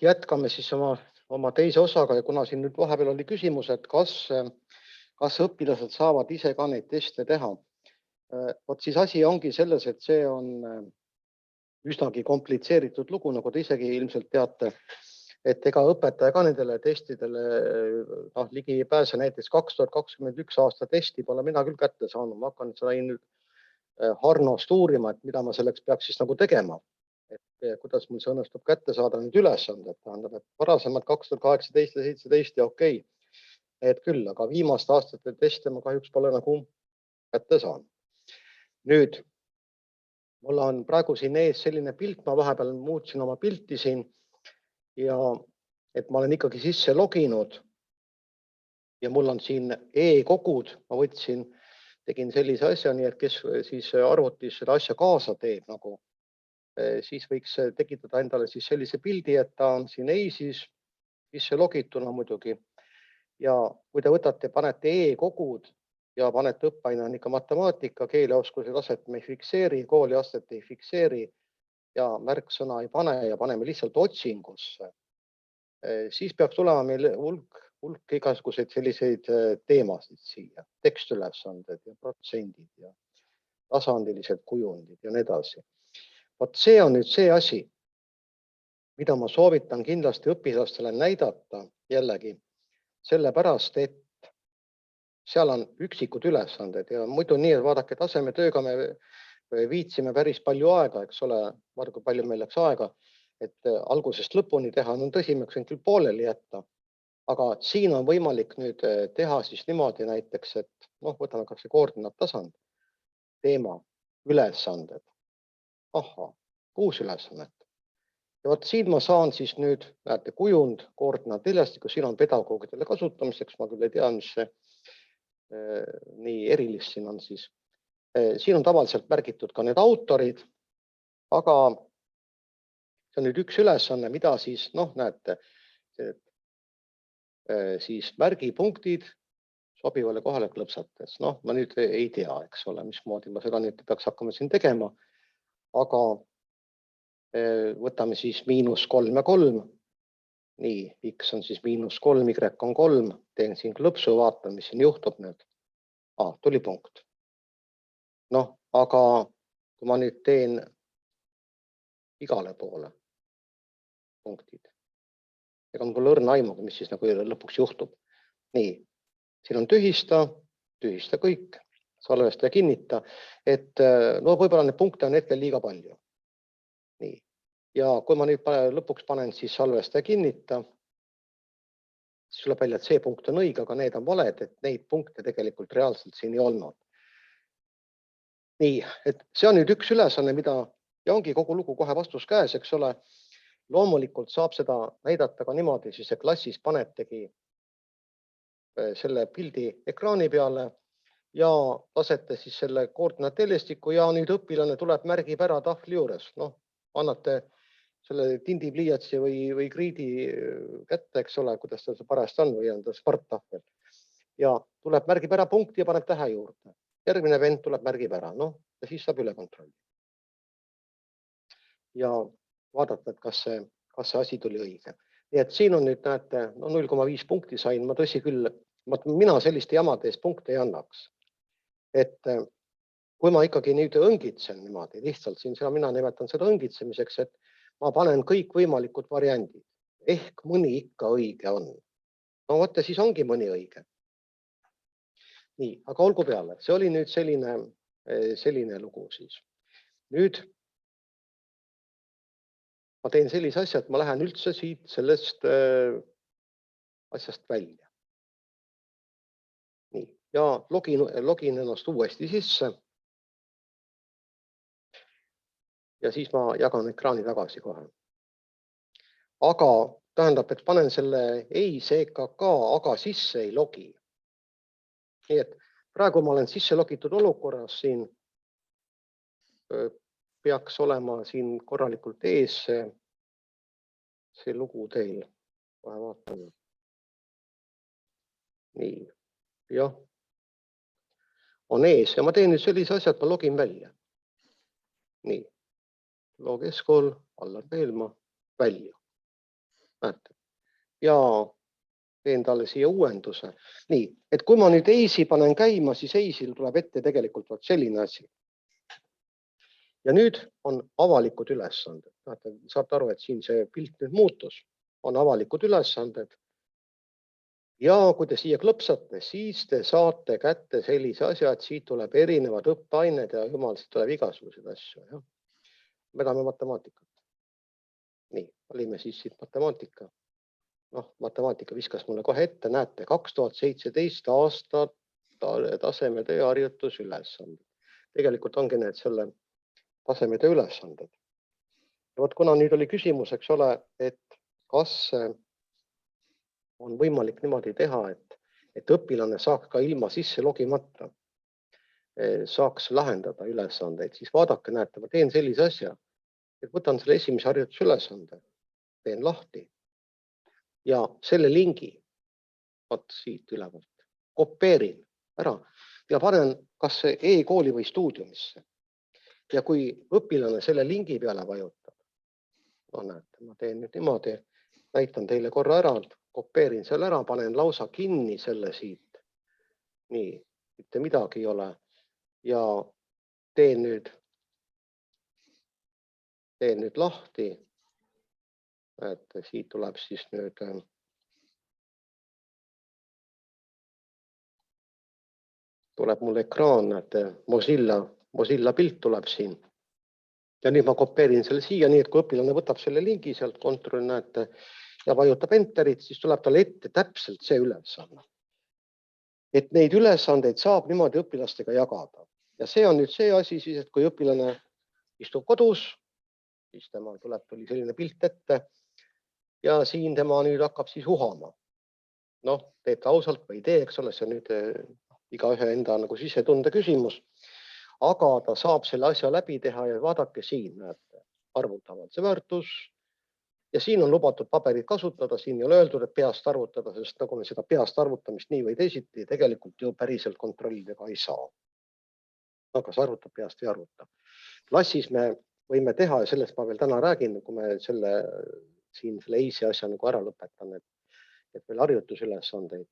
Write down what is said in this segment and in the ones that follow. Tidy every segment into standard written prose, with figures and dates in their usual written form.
Jätkame siis oma teise osaga ja kuna siin nüüd vahepeal oli küsimus, et kas õpilased saavad ise ka neid teste teha. Vot siis asi ongi selles, et see on üsnagi komplitseeritud lugu, nagu te isegi ilmselt teate, et ega õpetaja ka nendele testidele ligi ei pääse. Näiteks 2021 aasta testi pole mina küll kätte saanud. Ma hakkan seda nüüd Harnost uurima, et mida ma selleks peaks siis nagu tegema. Et kuidas mul see õnnestub kätte saada nüüd ülesanded. Tähendab, et varasemad 2018 ja 17 ja okei. Et küll, aga viimaste aastate teste ma kahjuks pole nagu kätte saanud. Nüüd, mul on praegu siin ees selline pilt, ma vahepeal muutsin oma pilti siin ja et ma olen ikkagi sisse loginud ja mul on siin e-kogud, ma tegin sellise asja, nii et kes siis arvutis seda asja kaasa teeb nagu, siis võiks tekitada endale siis sellise pildi, et ta on siin EIS-is sisse logituna muidugi. Ja kui te võtate, panete e-kogud ja panete õppeaine on ikka matemaatika, keeleoskuse taset me ei fikseeri, kooliastet ei fikseeri ja märksõna ei pane ja paneme lihtsalt otsingusse, siis peaks tulema meil hulk igasuguseid selliseid teemasid siia, tekstülesanded ja protsendid ja tasandilised kujundid ja nii edasi. Vot see on nüüd see asi, mida ma soovitan kindlasti õpilastele näidata jällegi, sellepärast, et seal on üksikud ülesanded ja muidu nii, et vaadake tasemetööga me viitsime päris palju aega, eks ole, vaadake palju meil läks aega, et algusest lõpuni teha, no tõsi, ma võin küll pooleli jätta, aga siin on võimalik nüüd teha siis niimoodi näiteks, et võtame kas see koordinaattasand, teema, ülesanded, 6 ülesannet. Ja vot siin ma saan siis nüüd, näete, kujund, koordinaattilestik, siin on pedagoogidele kasutamiseks, ma küll ei tea, mis see nii erilist siin on siis. Siin on tavaliselt märgitud ka need autorid, aga see on nüüd üks ülesanne, mida siis, näete, siis märgipunktid sobivale kohale klõpsates. Ma nüüd ei tea, eks ole, mismoodi ma seda nüüd peaks hakkama siin tegema, aga võtame siis -3 ja 3. Nii, X on siis -3, Y on 3. Teen siin klõpsu, vaatan, mis siin juhtub nüüd. Tuli punkt. Aga kui ma nüüd teen igale poole punktid, ega on küll õrna aimuga, mis siis nagu lõpuks juhtub. Nii, siin on tühista kõik, salvesta ja kinnita, et võib-olla neid punkte on hetkel liiga palju. Nii, ja kui ma nüüd lõpuks panen siis salvesta ja kinnita, siis tuleb välja, et see punkt on õige, aga need on valed, et neid punkte tegelikult reaalselt siin ei olnud. Nii, et see on nüüd üks ülesanne, mida ja ongi kogu lugu kohe vastus käes, eks ole. Loomulikult saab seda näidata ka niimoodi, siis klassis panetegi selle pildi ekraani peale ja lasete siis selle koordinaattelestiku ja nüüd õpilane tuleb, märgib ära tahvli juures. Annate selle tindipliiatsi või kriidi kätte, eks ole, kuidas ta parajasti on või on ta sparttahvel. Ja tuleb, märgib ära punkti ja paneb tähe juurde. Järgmine vend tuleb, märgib ära, ja siis saab üle kontrolli. Ja vaadata, et kas see asi tuli õige. Nii et siin on nüüd, näete, 0,5 punkti sain, ma tõsi küll, mina selliste jamade eest punkte ei annaks. Et kui ma ikkagi nüüd õngitsen niimoodi, lihtsalt siin, mina nimetan seda õngitsemiseks, et ma panen kõik võimalikud variandid, ehk mõni ikka õige on. Vaat ja siis ongi mõni õige. Nii, aga olgu peale, see oli nüüd selline lugu siis. Nüüd ma teen sellise asja, et ma lähen üldse siit sellest asjast välja. Nii, ja login ennast uuesti sisse. Ja siis ma jagan ekraani tagasi kohe. Aga tähendab, et panen selle EIS-EKK, aga sisse ei logi. Nii et praegu ma olen sisse logitud olukorras siin. Peaks olema siin korralikult ees see lugu teil. Kohe vaatame. Nii, jah. On ees ja ma teen nüüd sellise asja, et ma login välja. Nii, loo keskkool, Allar Veelma, välja. näete, ja teen talle siia uuenduse. Nii, et kui ma nüüd EIS-i panen käima, siis EIS-il tuleb ette tegelikult vot selline asi. Ja nüüd on avalikud ülesanded. Saate aru, et siin see pilt nüüd muutus. On avalikud ülesanded. Ja kui te siia klõpsate, siis te saate kätte sellise asja, et siit tuleb erinevad õppeained ja jumal, siit tuleb igasuguseid asju. Ja? Me tahame matemaatikat. Nii, olime siis siit matemaatika. Matemaatika viskas mulle kohe ette, näete, 2017 aasta tasemetöö harjutusülesanded. Tegelikult ongi need selle tasemetöö ülesanded. Ja vot kuna nüüd oli küsimus, eks ole, et kas on võimalik niimoodi teha, et õpilane saaks ka ilma sisse logimata, saaks lahendada ülesandeid, siis vaadake, näete, ma teen sellise asja, et võtan selle esimese harjutusülesande, teen lahti ja selle lingi, vot siit ülevalt, kopeerin ära ja panen kas e-kooli või stuudiumisse. Ja kui õpilane selle lingi peale vajutab, näete, ma teen nüüd niimoodi, näitan teile korra ära, kopeerin selle ära, panen lausa kinni selle siit. Nii, mitte midagi ei ole. Ja teen nüüd lahti. Näete, siit tuleb siis nüüd tuleb mul ekraan, näete, Mozilla pilt tuleb siin. Ja nüüd ma kopeerin selle siia, nii et kui õpilane võtab selle lingi sealt kontrolli, näete, ja vajutab enterit, siis tuleb talle ette täpselt see ülesanne. Et neid ülesandeid saab niimoodi õpilastega jagada. Ja see on nüüd see asi siis, et kui õpilane istub kodus, siis temal tuli selline pilt ette ja siin tema nüüd hakkab siis uhama. Teeb ta ausalt või ei tee, eks ole, see on nüüd igaühe enda nagu sisetunde küsimus. Aga ta saab selle asja läbi teha ja vaadake siin, näete, arvutavad see väärtus. Ja siin on lubatud paberit kasutada, siin ei ole öeldud, et peast arvutada, sest nagu me seda peast arvutamist nii või teisiti tegelikult ju päriselt kontrollida ka ei saa. Kas arvutab peast või arvuta. Klassis me võime teha ja sellest ma veel täna räägin, kui me selle EIS-i asja nagu ära lõpetan, et veel harjutusülesandeid.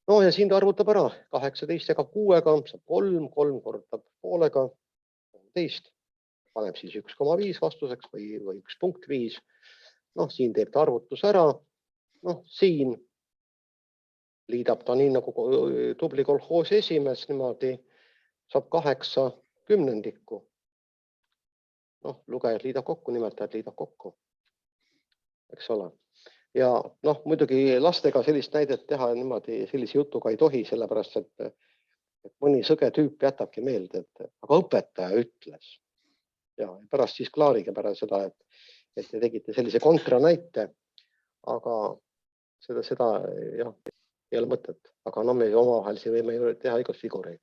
Ja siin ta arvutab ära 18 ja 6-ga, saab 3 kordab poolega, 13, paneb siis 1,5 vastuseks või 1,5. Siin teeb ta arvutus ära. Siin liidab ta nii nagu tubli kolhoosi esimees niimoodi, saab 8 kümnendikku. Lugejad liidab kokku, nimetajad liidab kokku. Eks ole. Ja muidugi lastega sellist näidet teha niimoodi, sellise jutuga ei tohi, sellepärast, et mõni sõge tüüp jätabki meelde, aga õpetaja ütles. Ja pärast siis klaarige pärast seda, et te tegite sellise kontranäite, aga seda jah, ei ole mõtet. Aga me omavahel võime teha igast figureid.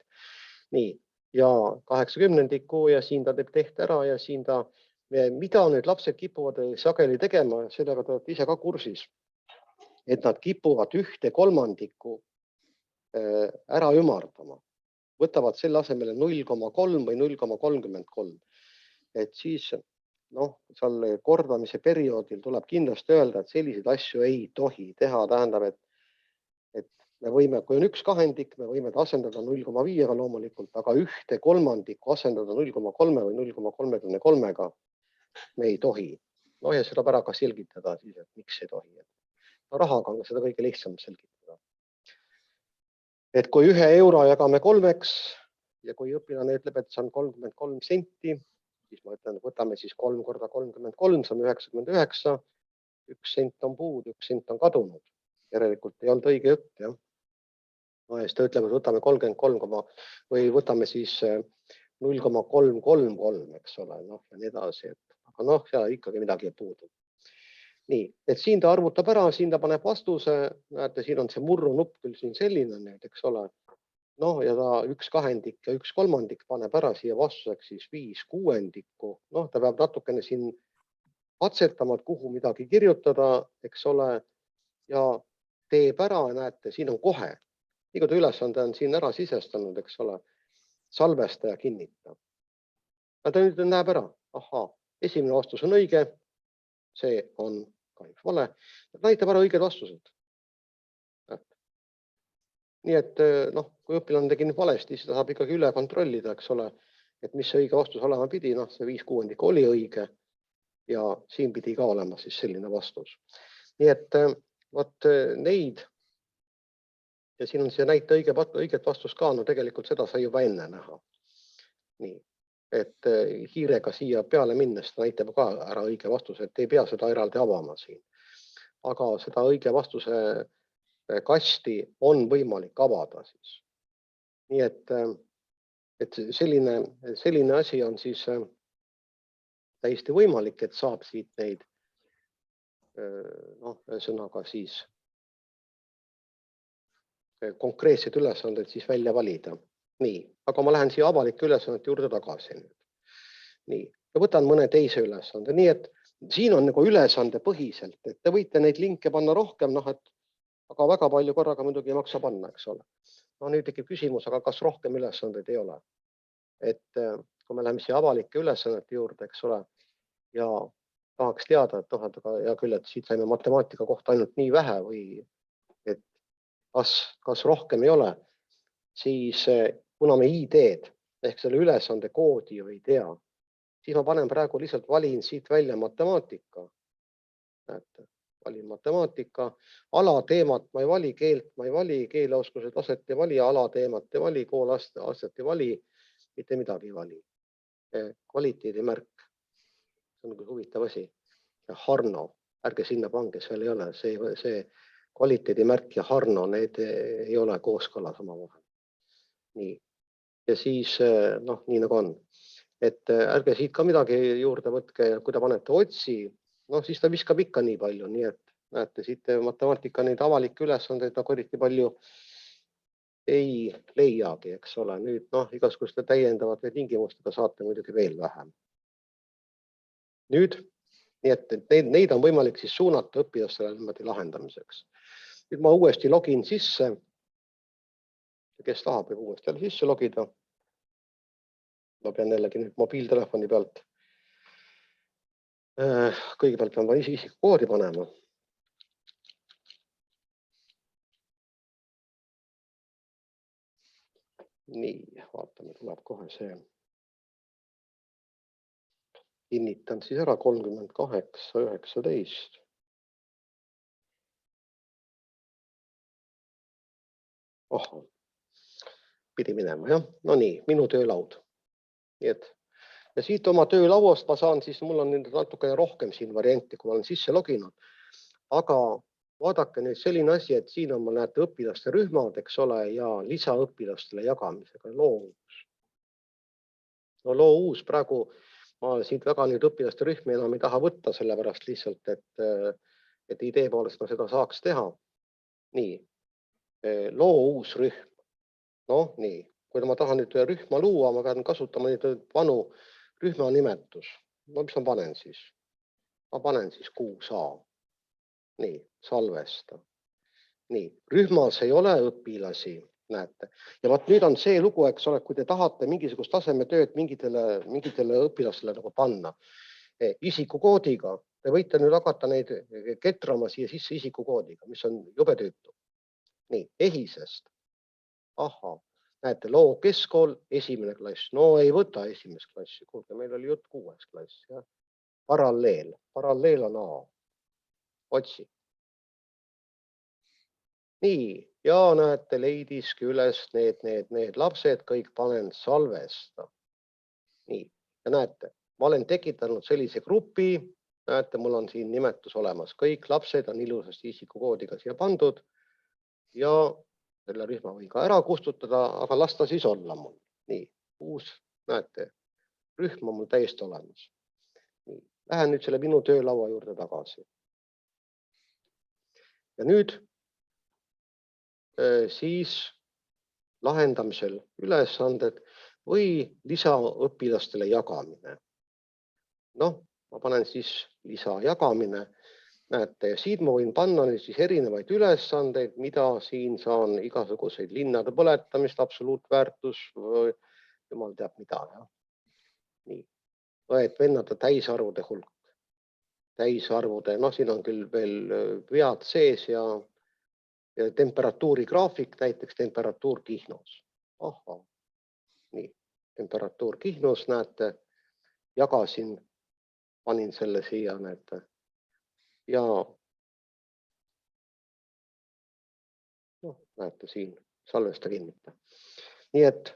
Nii, ja 8 kümnendikku ja siin ta teeb tehte ära ja siin ta, mida nüüd lapsed kipuvad sageli tegema, sellega te olete ise ka kursis, et nad kipuvad 1/3 ära ümardama. Võtavad selle asemele 0,3 või 0,33. Et siis seal kordamise perioodil tuleb kindlasti öelda, et selliseid asju ei tohi teha. Tähendab, et me võime, kui on 1/2, me võime ta asendada 0,5-ga loomulikult, aga 1/3 asendada 0,3 või 0,33-ga me ei tohi. Ja seda ära ka selgitada siis, et miks ei tohi. Rahaga on seda kõige lihtsam selgitada. Et kui 1 euro jagame 3-ks ja kui õpilane ütleb, et see on 33 senti, siis ma ütlen, võtame siis 3 korda 33, see on 99, 1 sent on puud, 1 sent on kadunud. Järelikult ei olnud õige jutt, jah. Ja siis ta ütleb, et võtame 33, või võtame siis 0,333, eks ole, ja nii edasi. Aga seal ikkagi midagi puudub. Nii, et siin ta arvutab ära, siin ta paneb vastuse, näete, siin on see murru nupp küll siin selline nüüd, eks ole. Ja ta 1/2 ja 1/3 paneb ära siia vastuseks siis 5/6. Ta peab natukene siin katsetama, et kuhu midagi kirjutada, eks ole, ja teeb ära, näete, siin on kohe. Nii kui ta ülesande on siin ära sisestanud, eks ole, salvestaja kinnitab. Ta nüüd näeb ära, esimene vastus on õige, see on kahjuks vale, näitab ära õiged vastused. Nii et noh, kui õpilane tegi nüüd valesti, siis ta saab ikkagi üle kontrollida, eks ole, et mis see õige vastus olema pidi, noh, see 5/6 oli õige ja siin pidi ka olema siis selline vastus. Nii et vot neid ja siin on see näite õiget vastust ka, no tegelikult seda sai juba enne näha. Nii, et hiirega siia peale minnes näitab ka ära õige vastuse, et ei pea seda eraldi avama siin. Aga seda õige vastuse kasti on võimalik avada siis. Nii et selline asi on siis täiesti võimalik, et saab siit neid ühesõnaga siis konkreetsed ülesanded siis välja valida. Nii, aga ma lähen siia avalike ülesannete juurde tagasi nüüd. Nii, ja võtan mõne teise ülesande. Nii et siin on nagu ülesande põhiselt, et te võite neid linke panna rohkem, aga väga palju korraga muidugi ei maksa panna, eks ole. No nüüd tekib küsimus, aga kas rohkem ülesandeid ei ole? Et kui me läheme siia avalike ülesannete juurde, eks ole, ja tahaks teada, et aga hea küll, et siit saime matemaatika kohta ainult nii vähe või et kas rohkem ei ole, siis kuna me ID-d ehk selle ülesande koodi ju ei tea, siis ma panen praegu lihtsalt valin siit välja matemaatika. Näete, valin matemaatika, alateemat ma ei vali, keelt ma ei vali, keeleoskuse taset ei vali, alateemat ei vali, koolastet ei vali, mitte midagi ei vali. Kvaliteedimärk, see on nagu huvitav asi. Ja Harno, ärge sinna pange, seal ei ole, see kvaliteedimärk ja Harno, need ei ole kooskõlas omavahel. Nii, ja siis nii nagu on. Et ärge siit ka midagi juurde võtke, kui te panete otsi, siis ta viskab ikka nii palju, nii et näete, siit matemaatika neid avalikke ülesandeid nagu eriti palju ei leiagi, eks ole. Nüüd igasuguste täiendavate tingimustega saate muidugi veel vähem. Nüüd, nii et neid on võimalik siis suunata õpilastele niimoodi lahendamiseks. Nüüd ma uuesti login sisse. Kes tahab, võib uuesti jälle sisse logida. Ma pean jällegi nüüd mobiiltelefoni pealt. Kõigepealt pean isikukoodi panema. Nii, vaatame, tuleb kohe see. Kinnitan siis ära 38,19. Pidi minema, jah? No nii, minu töölaud. Nii et ja siit oma töölauast ma saan siis, mul on natuke rohkem siin varianti, kui ma olen sisse loginud. Aga vaadake nüüd selline asi, et siin on, näete, õpilaste rühmad, eks ole, ja lisaõpilastele jagamisega loo uus. No loo uus praegu ma siit väga nüüd õpilaste rühmi enam ei taha võtta, sellepärast lihtsalt, et idee poolest ma seda saaks teha. Nii, loo uus rühm. Nii, kui ma tahan nüüd rühma luua, ma pean kasutama nüüd vanu rühma nimetus. Mis ma panen siis? Ma panen siis 6A. Nii, salvesta. Nii, rühmas ei ole õpilasi, näete. Ja vaat nüüd on see lugu, eks ole, kui te tahate mingisugust tasemetööd mingitele õpilastele nagu panna isikukoodiga, te võite nüüd hakata neid ketrama siia sisse isikukoodiga, mis on jube tüütu. Nii, EHIS-est. Ahhaa, näete, loo keskkool, 1. klass. No ei võta 1. klassi, kuulge, meil oli jutt 6. klass. Ja? Paralleel on A. Otsi. Nii, ja näete, leidiski üles need lapsed, kõik panen salvesta. Nii, ja näete, ma olen tekitanud sellise grupi, näete, mul on siin nimetus olemas, kõik lapsed on ilusasti isikukoodiga siia pandud ja selle rühma võin ka ära kustutada, aga las ta siis olla mul. Nii, uus, näete, rühm on mul täiesti olemas. Nii, lähen nüüd selle minu töölaua juurde tagasi. Ja nüüd siis lahendamisel ülesanded või lisaõpilastele jagamine. Ma panen siis lisajagamine. Näete, siit ma võin panna siis erinevaid ülesandeid, mida siin saan igasuguseid linnade põletamist, absoluutväärtus, jumal teab mida. Nii, et vennata täisarvude hulk. täisarvude, siin on küll veel vead sees ja temperatuuri graafik, näiteks temperatuur Kihnus. Ahhaa, nii, temperatuur Kihnus, näete, jagasin, panin selle siia, näete, ja näete siin, salvesta kinnita. Nii et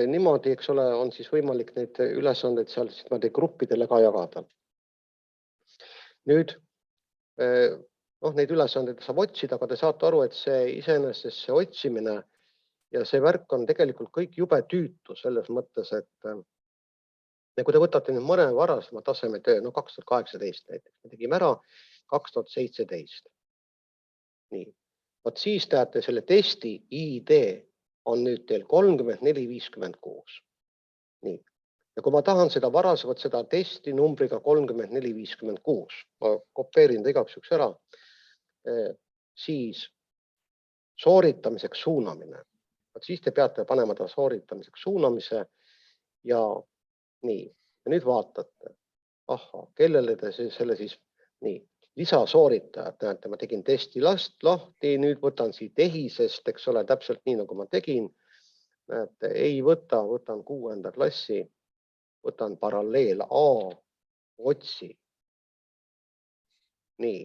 niimoodi, eks ole, on siis võimalik neid ülesandeid seal siis gruppidele ka jagada. Nüüd, neid ülesandeid saab otsida, aga te saate aru, et see iseenesest see otsimine ja see värk on tegelikult kõik jube tüütu selles mõttes, et kui te võtate nüüd mõne varasema taseme töö, 2018 näiteks, me tegime ära 2017. Nii, vot siis teate selle testi ID on nüüd teil 3456. Nii. Ja kui ma tahan seda varasemat, seda testi numbriga 3456, ma kopeerin ta igaks juhuks ära, siis sooritamiseks suunamine. Siis te peate panema ta sooritamiseks suunamise ja nii. Ja nüüd vaatate, kellele te selle siis nii. Lisasooриtajad, näete, ma tegin testi lahti, nüüd võtan siit ehisest, eks ole, täpselt nii, nagu ma tegin. Näete, ei võta, võtan 6. klassi, võtan paralleel A, otsi. Nii,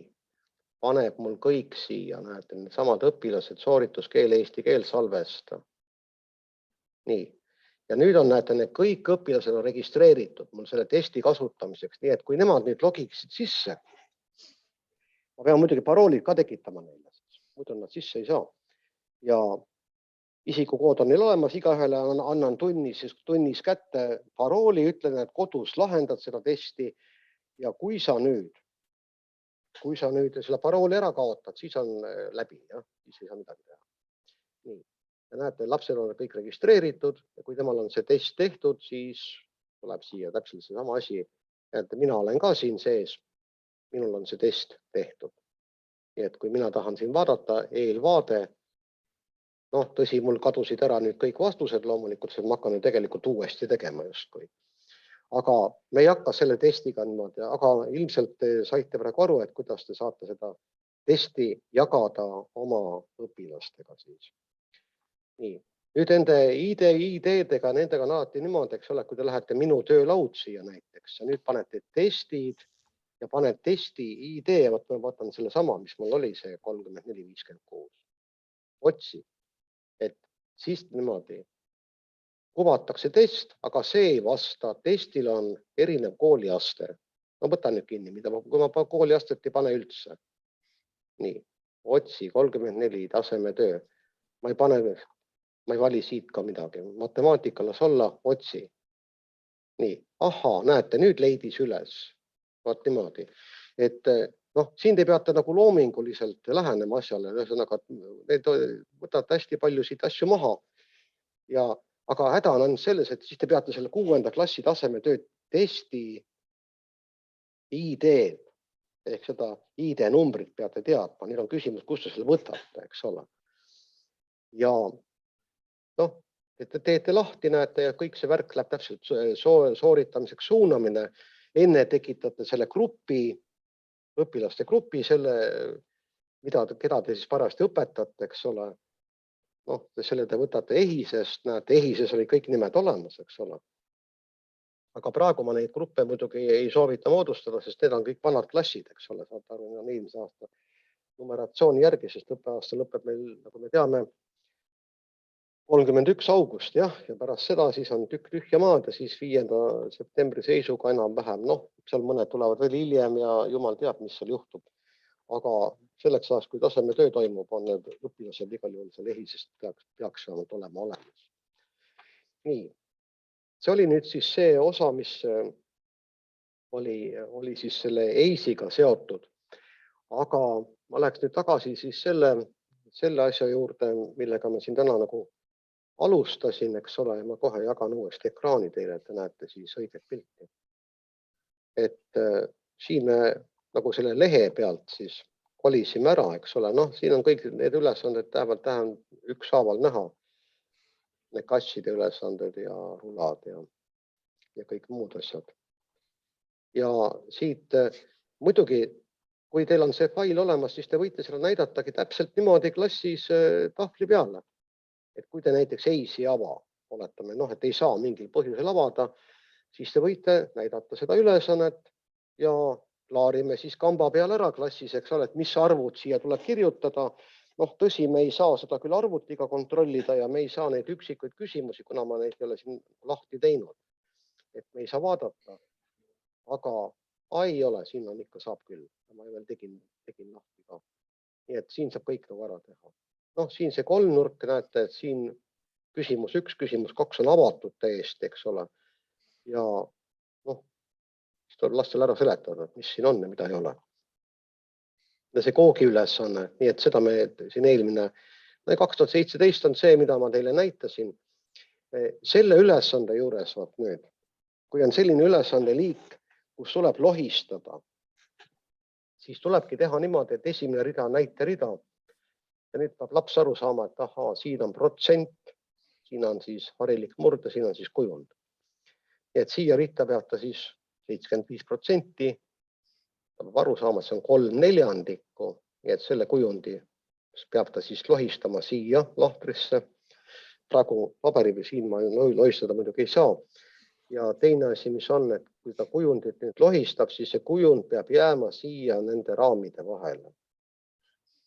paneb mul kõik siia, näete, need samad õpilased, soorituskeel, eesti keel, salvesta. Nii, ja nüüd on, näete, need kõik õpilased on registreeritud mul selle testi kasutamiseks, nii et kui nemad nüüd logiksid sisse, ma pean muidugi paroolid ka tekitama neile, muidu nad sisse ei saa. Ja isikukood on neil olemas, igaühele annan tunnis kätte parooli, ütlen, et kodus lahendad seda testi ja kui sa nüüd selle parooli ära kaotad, siis on läbi, siis ei saa midagi teha. Nii, ja näete, lapsel on kõik registreeritud ja kui temal on see test tehtud, siis tuleb siia täpselt see sama asi, et mina olen ka siin sees. Minul on see test tehtud. Nii et kui mina tahan siin vaadata eelvaade, tõsi, mul kadusid ära nüüd kõik vastused loomulikult, sest ma hakkan ju tegelikult uuesti tegema justkui. Aga me ei hakka selle testiga niimoodi, aga ilmselt te saite praegu aru, et kuidas te saate seda testi jagada oma õpilastega siis. Nii, nüüd nende ID-dega, nendega on alati niimoodi, eks ole, kui te lähete minu töölaud siia näiteks ja nüüd panete testid, ja paned testi ID, võt ma vaatan selle sama, mis mul oli see 3456. Otsi, et siis niimoodi kuvatakse test, aga see ei vasta, testil on erinev kooliaste. Ma võtan nüüd kinni, kui ma kooliastet ei pane üldse. Nii, otsi 34 tasemetöö. Ma ei vali siit ka midagi. Matemaatika las olla, otsi. Nii, näete, nüüd leidis üles. Vaat niimoodi, et siin te peate nagu loominguliselt lähenema asjale, ühesõnaga need võtate hästi palju siit asju maha. Aga häda on selles, et siis te peate selle 6. klassi tasemetöö testi ID ehk seda ID numbrit peate teadma. Nüüd on küsimus, kust te selle võtate, eks ole. Ja te teete lahti, näete, ja kõik see värk läheb täpselt sooritamiseks suunamine. Enne tekitate selle grupi, õpilaste grupi, keda te siis parajasti õpetate, eks ole. Selle te võtate ehisest, näete, ehises oli kõik nimed olemas, eks ole. Aga praegu ma neid gruppe muidugi ei soovita moodustada, sest need on kõik vanad klassid, eks ole. Saate aru, need on eelmise aasta numeratsiooni järgi, sest õppeaasta lõpeb meil, nagu me teame, 31. august, ja pärast seda siis on tükk tühja maad ja siis 5. septembri seisuga enam-vähem. Seal mõned tulevad veel hiljem ja jumal teab, mis seal juhtub. Aga selleks ajaks, kui tasemetöö toimub, on need õpilased igal juhul seal ehisest peaks olema olemas. Nii, see oli nüüd siis see osa, mis oli siis selle EIS-iga seotud. Aga ma läheks nüüd tagasi siis selle asja juurde, millega me siin täna nagu alustasin, eks ole, ja ma kohe jagan uuesti ekraani teile, et te näete siis õiget pilti. Et siin me nagu selle lehe pealt siis kolisime ära, eks ole. Siin on kõik need ülesanded tähendab ükshaaval näha. Need kasside ülesanded ja rulad ja kõik muud asjad. Ja siit muidugi, kui teil on see fail olemas, siis te võite seda näidatagi täpselt niimoodi klassis tahvli peale. Et kui te näiteks eisi ava, oletame, et ei saa mingil põhjusel avada, siis te võite näidata seda ülesannet ja klaarime siis kamba peal ära klassis, eks ole, et mis arvud siia tuleb kirjutada. Tõsi, me ei saa seda küll arvutiga kontrollida ja me ei saa neid üksikuid küsimusi, kuna ma neid ei ole siin lahti teinud. Et me ei saa vaadata, aga ei ole, siin on ikka saab küll. Ma veel tegin lahti ka. Nii et siin saab kõik nagu ära teha. Siin see kolmnurk, näete, et siin küsimus 1, küsimus 2 on avatud täiesti, eks ole. Ja siis tuleb lastel ära seletada, mis siin on ja mida ei ole. Ja see koogi ülesanne, nii et seda me siin eelmine, 2017 on see, mida ma teile näitasin. Selle ülesande juures, nüüd, kui on selline ülesande liik, kus tuleb lohistada, siis tulebki teha niimoodi, et esimene rida on näiterida. Ja nüüd peab laps aru saama, et siin on protsent, siin on siis harilik murd ja siin on siis kujund. Et siia ritta peab ta siis 75%. Ta peab aru saama, et see on 3/4, nii et selle kujundi peab ta siis lohistama siia lahtrisse. Praegu paberi või siin ma lohistada muidugi ei saa. Ja teine asi, mis on, et kui ta kujundit nüüd lohistab, siis see kujund peab jääma siia nende raamide vahele.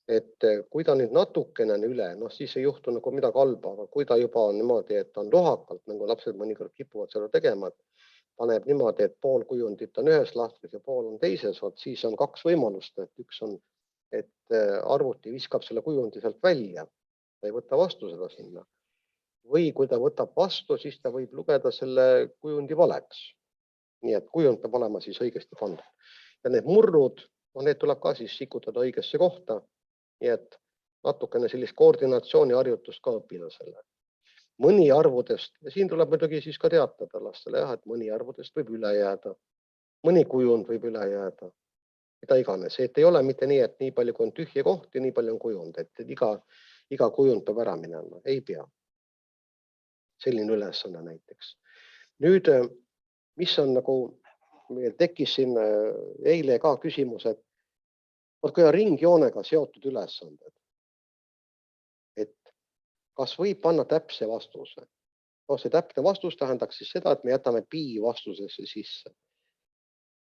Et kui ta nüüd natukene on üle, siis ei juhtu nagu midagi halba, aga kui ta juba on niimoodi, et on lohakalt, nagu lapsed mõnikord kipuvad seda tegema, et paneb niimoodi, et pool kujundit on ühes lahtris ja pool on teises, siis on 2 võimalust, et üks on, et arvuti viskab selle kujundi sealt välja, ta ei võta vastu seda sinna. Või kui ta võtab vastu, siis ta võib lugeda selle kujundi valeks. Nii et kujund peab olema siis õigesti pandud. Ja need murrud, need tuleb ka siis sikutada õigesse kohta. Nii et natukene sellist koordinatsiooni harjutust ka õpilasele. Mõni arvudest, ja siin tuleb muidugi siis ka teatada lastele, et mõni arvudest võib üle jääda, mõni kujund võib üle jääda, mida iganes. Et ei ole mitte nii, et nii palju kui on tühje kohti, nii palju on kujund, et iga kujund peab ära minema, ei pea. Selline ülesanne näiteks. Nüüd, mis on nagu, meil tekkis siin eile ka küsimus, et kui on ringjoonega seotud ülesanded, et kas võib panna täpse vastuse? See täpne vastus tähendaks siis seda, et me jätame pi vastusesse sisse.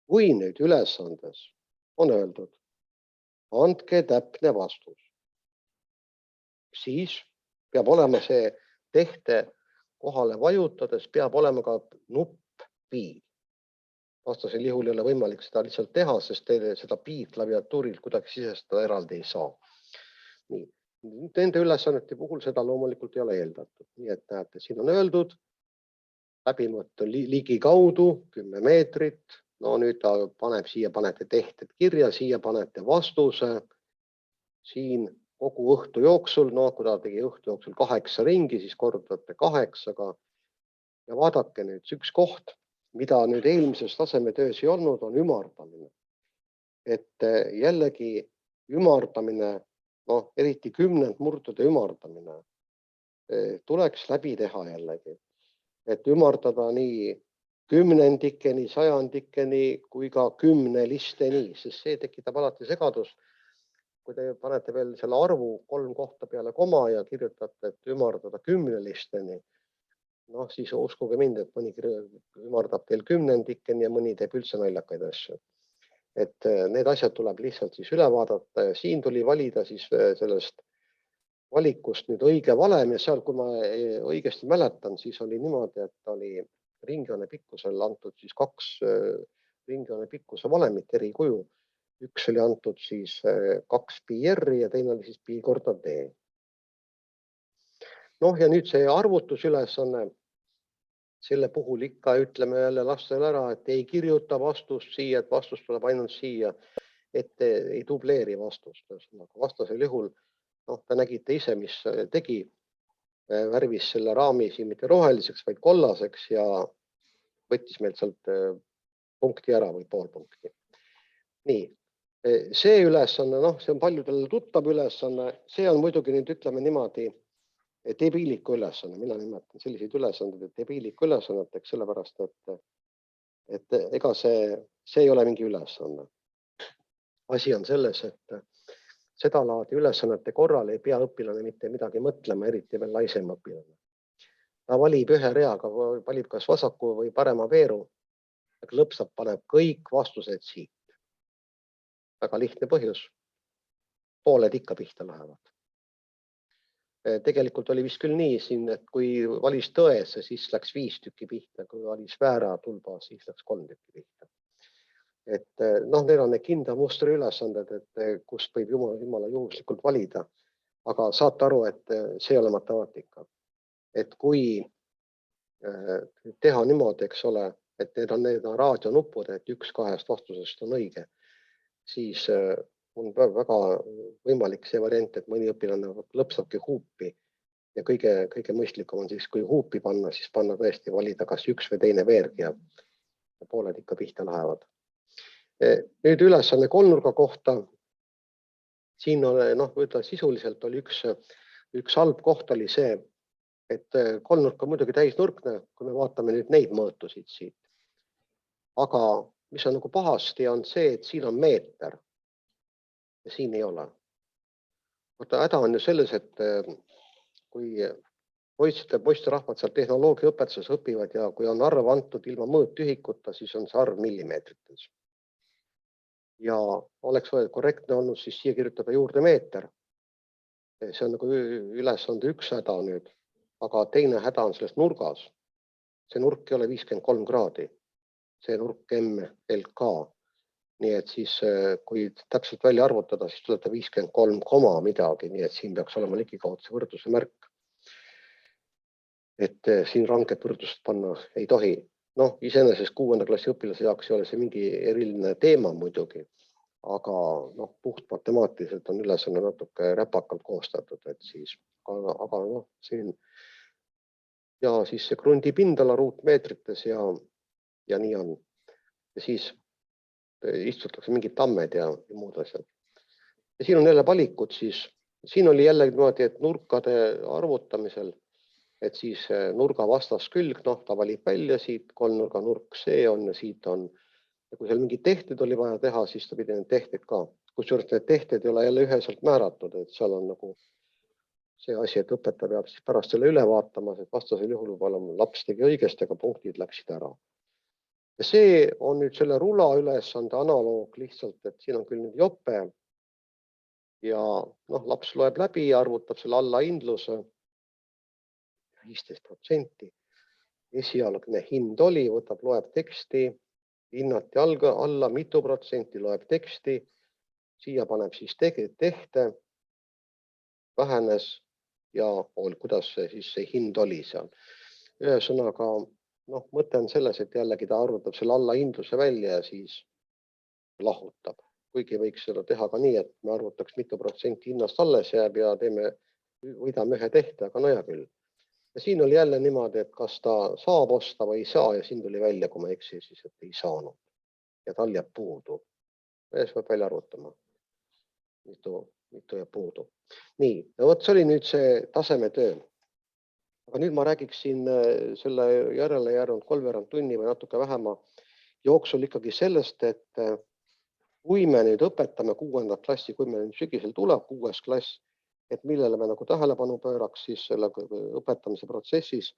Kui nüüd ülesandes on öeldud, andke täpne vastus, siis peab olema see tehte kohale vajutades, peab olema ka nupp pi. Vastasel juhul ei ole võimalik seda lihtsalt teha, sest teile seda pi klaviatuurilt kuidagi sisestada eraldi ei saa. Nii. Nende ülesannete puhul seda loomulikult ei ole eeldatud. Nii et näete, siin on öeldud, läbimõõt on ligi kaudu 10 meetrit. Nüüd ta paneb siia, panete tehted kirja, siia panete vastuse. Siin kogu õhtu jooksul, kui ta tegi õhtu jooksul 8 ringi, siis kordate 8-ga. Ja vaadake nüüd üks koht, mida nüüd eelmises tasemetöös ei olnud, on ümardamine. Et jällegi ümardamine, eriti 10 murdude ümardamine, tuleks läbi teha jällegi. Et ümardada nii kümnendikeni, sajandikeni kui ka kümnelisteni, sest see tekitab alati segadust. Kui te panete veel selle arvu 3 kohta peale koma ja kirjutate, et ümardada kümnelisteni, siis uskuge mind, et mõni ümardab teil kümnendikeni ja mõni teeb üldse naljakaid asju. Et need asjad tuleb lihtsalt siis üle vaadata ja siin tuli valida siis sellest valikust nüüd õige valem ja seal, kui ma õigesti mäletan, siis oli niimoodi, et oli ringjoone pikkusel antud siis 2 ringjoone pikkuse valemit eri kuju. Üks oli antud siis 2 pi r ja teine oli siis pi korda d. Ja nüüd see arvutusülesanne, selle puhul ikka ütleme jälle lastele ära, et ei kirjuta vastust siia, et vastus tuleb ainult siia, et ei dubleeri vastust. Vastasel juhul, te nägite ise, mis tegi, värvis selle raami siin mitte roheliseks, vaid kollaseks ja võttis meilt sealt punkti ära või pool punkti. Nii, see ülesanne, see on paljudele tuttav ülesanne, see on muidugi nüüd ütleme niimoodi, debiiliku ülesanne, mina nimetan selliseid ülesanded, debiiliku ülesanneteks, sellepärast, et ega see ei ole mingi ülesanne. asi on selles, et seda laadi ülesannete korral ei pea õpilane mitte midagi mõtlema, eriti veel laisem õpilane. Ta valib ühe reaga, valib kas vasaku või parema veeru, klõpsab, paneb kõik vastused siit. Väga lihtne põhjus. Pooled ikka pihta lähevad. Tegelikult oli vist küll nii siin, et kui valis tõese, siis läks 5 tükki pihta, kui valis väära tulba, siis läks 3 tükki pihta. Et need on need kindla mustri ülesanded, et kust võib jumala juhuslikult valida. Aga saate aru, et see ei ole matemaatika. Et kui teha niimoodi, eks ole, et need on raadionupud, et 1-2 vastusest on õige, siis on väga võimalik see variant, et mõni õpilane lõpsabki huupi ja kõige mõistlikum on siis, kui huupi panna, siis panna tõesti valida kas üks või teine veerg ja pooled ikka pihta lähevad. Nüüd ülesanne kolmnurga kohta. Siin sisuliselt oli üks halb koht oli see, et kolmnurk on muidugi täisnurkne, kui me vaatame nüüd neid mõõtusid siit. Aga mis on nagu pahasti, on see, et siin on meeter ja siin ei ole. Häda on ju selles, et kui poisterahvad seal tehnoloogiaõpetuses õpivad ja kui on arv antud ilma mõõtühikuta, siis on see arv millimeetrites. Ja oleks korrektne olnud, siis siia kirjutada juurde meeter. See on nagu ülesande üks häda nüüd, aga teine häda on selles nurgas. See nurk ei ole 53 kraadi, see nurk MLK. Nii et siis, kui täpselt välja arvutada, siis tuleb ta 53, midagi, nii et siin peaks olema ligikaudse võrdluse märk. Et siin ranget võrdlust panna ei tohi. Iseenesest 6. klassi õpilase jaoks ei ole see mingi eriline teema muidugi, aga puht matemaatiliselt on ülesanne natuke räpakalt koostatud, et siis, aga siin ja siis see krundi pindala ruutmeetrites ja nii on. Ja siis istutakse mingid tammed ja muud asjad. Ja siin on jälle valikud siis. Siin oli jälle niimoodi, et nurkade arvutamisel, et siis nurga vastaskülg, ta valib välja siit, kolmnurga nurk see on ja siit on. Ja kui seal mingid tehted oli vaja teha, siis ta pidi need tehted ka. Kusjuures need tehted ei ole jälle üheselt määratud, et seal on nagu see asi, et õpetaja peab siis pärast selle üle vaatama, et vastasel juhul võib-olla laps tegi õigesti, aga punktid läksid ära. Ja see on nüüd selle rula ülesande analoog lihtsalt, et siin on küll nüüd jope ja laps loeb läbi ja arvutab selle allahindluse 15%. Esialgne hind oli, loeb teksti, hinnati alla, mitu protsenti loeb teksti, siia paneb siis tehte, vähenes ja kuidas see hind oli seal. Ühesõnaga, mõte on selles, et jällegi ta arvutab selle allahindluse välja ja siis lahutab. Kuigi võiks seda teha ka nii, et me arvutaks mitu protsenti hinnast alles jääb ja võidame ühe tehte, aga hea küll. Ja siin oli jälle niimoodi, et kas ta saab osta või ei saa ja siin tuli välja, kui ma eksin, siis et ei saanud. Ja tal jääb puudu. Ja siis peab välja arvutama. Mitu jääb puudu. Nii, see oli nüüd see tasemetöö. Aga nüüd ma räägiksin selle järele jäänud 3 tunni või natuke vähema jooksul ikkagi sellest, et kui me nüüd õpetame 6. klassi, kui me nüüd sügisel tuleb 6. klass, et millele me nagu tähelepanu pööraks siis selle õpetamise protsessis.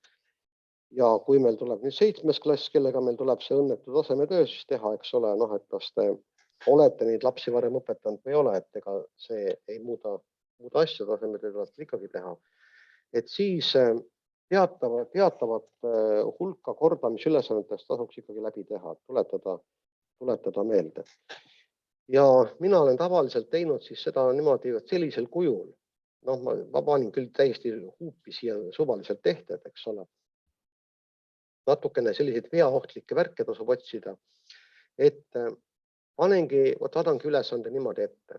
Ja kui meil tuleb nüüd 7. klass, kellega meil tuleb see õnnetu tasemetöö siis teha, eks ole, et kas te olete neid lapsi varem õpetanud või ei ole, et ega see ei muuda asja, tasemetöö tuleb ikkagi teha. Et siis teatavat hulka kordamisülesannetest tasuks ikkagi läbi teha, tuletada meelde. Ja mina olen tavaliselt teinud siis seda niimoodi sellisel kujul. Ma panin küll täiesti huupi siia suvaliselt tehted, eks ole. Natukene selliseid veaohtlikke värke tasub otsida, et vadangi ülesande niimoodi ette.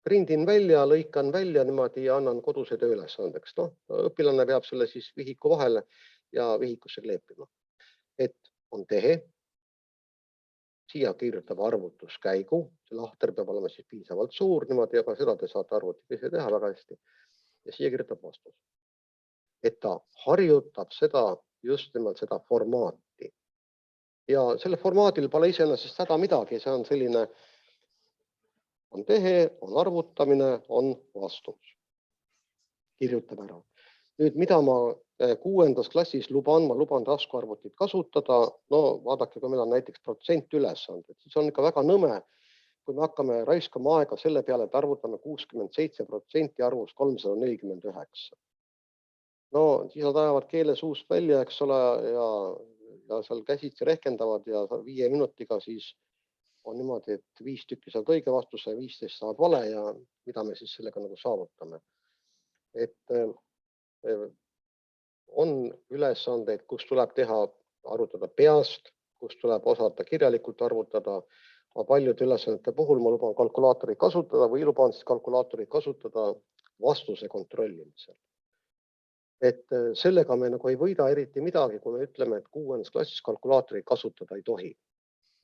Prindin välja, lõikan välja niimoodi ja annan koduse tööülesandeks. Õpilane peab selle siis vihiku vahele ja vihikusse kleepima. Et on tehe, siia kirjutab arvutuskäigu, see lahter peab olema siis piisavalt suur, niimoodi, aga seda te saate arvutada ise teha väga hästi. Ja siia kirjutab vastus. Et ta harjutab just nimelt seda formaati. Ja selle formaadil pole iseenesest häda midagi, see on selline on tehe, on arvutamine, on vastus. Kirjutab ära. Nüüd, mida ma 6. klassis luban, ma luban taskuarvutit kasutada. No vaadake, kui meil on näiteks protsent ülesanded, siis on ikka väga nõme, kui me hakkame raiskama aega selle peale, et arvutame 67% arvust 349. No siis nad ajavad keele suust välja, eks ole, ja seal käsitsi rehkendavad ja 5 minutiga siis on niimoodi, et 5 tükki saavad õige vastuse, 15 saavad vale ja mida me siis sellega nagu saavutame. Et on ülesandeid, kus tuleb arvutada peast, kus tuleb osata kirjalikult arvutada. Ma paljude ülesannete puhul ma luban kalkulaatorit kasutada või luban siis kalkulaatorit kasutada vastuse kontrollimisel. Et sellega me nagu ei võida eriti midagi, kui me ütleme, et 6. klassis kalkulaatorit kasutada ei tohi.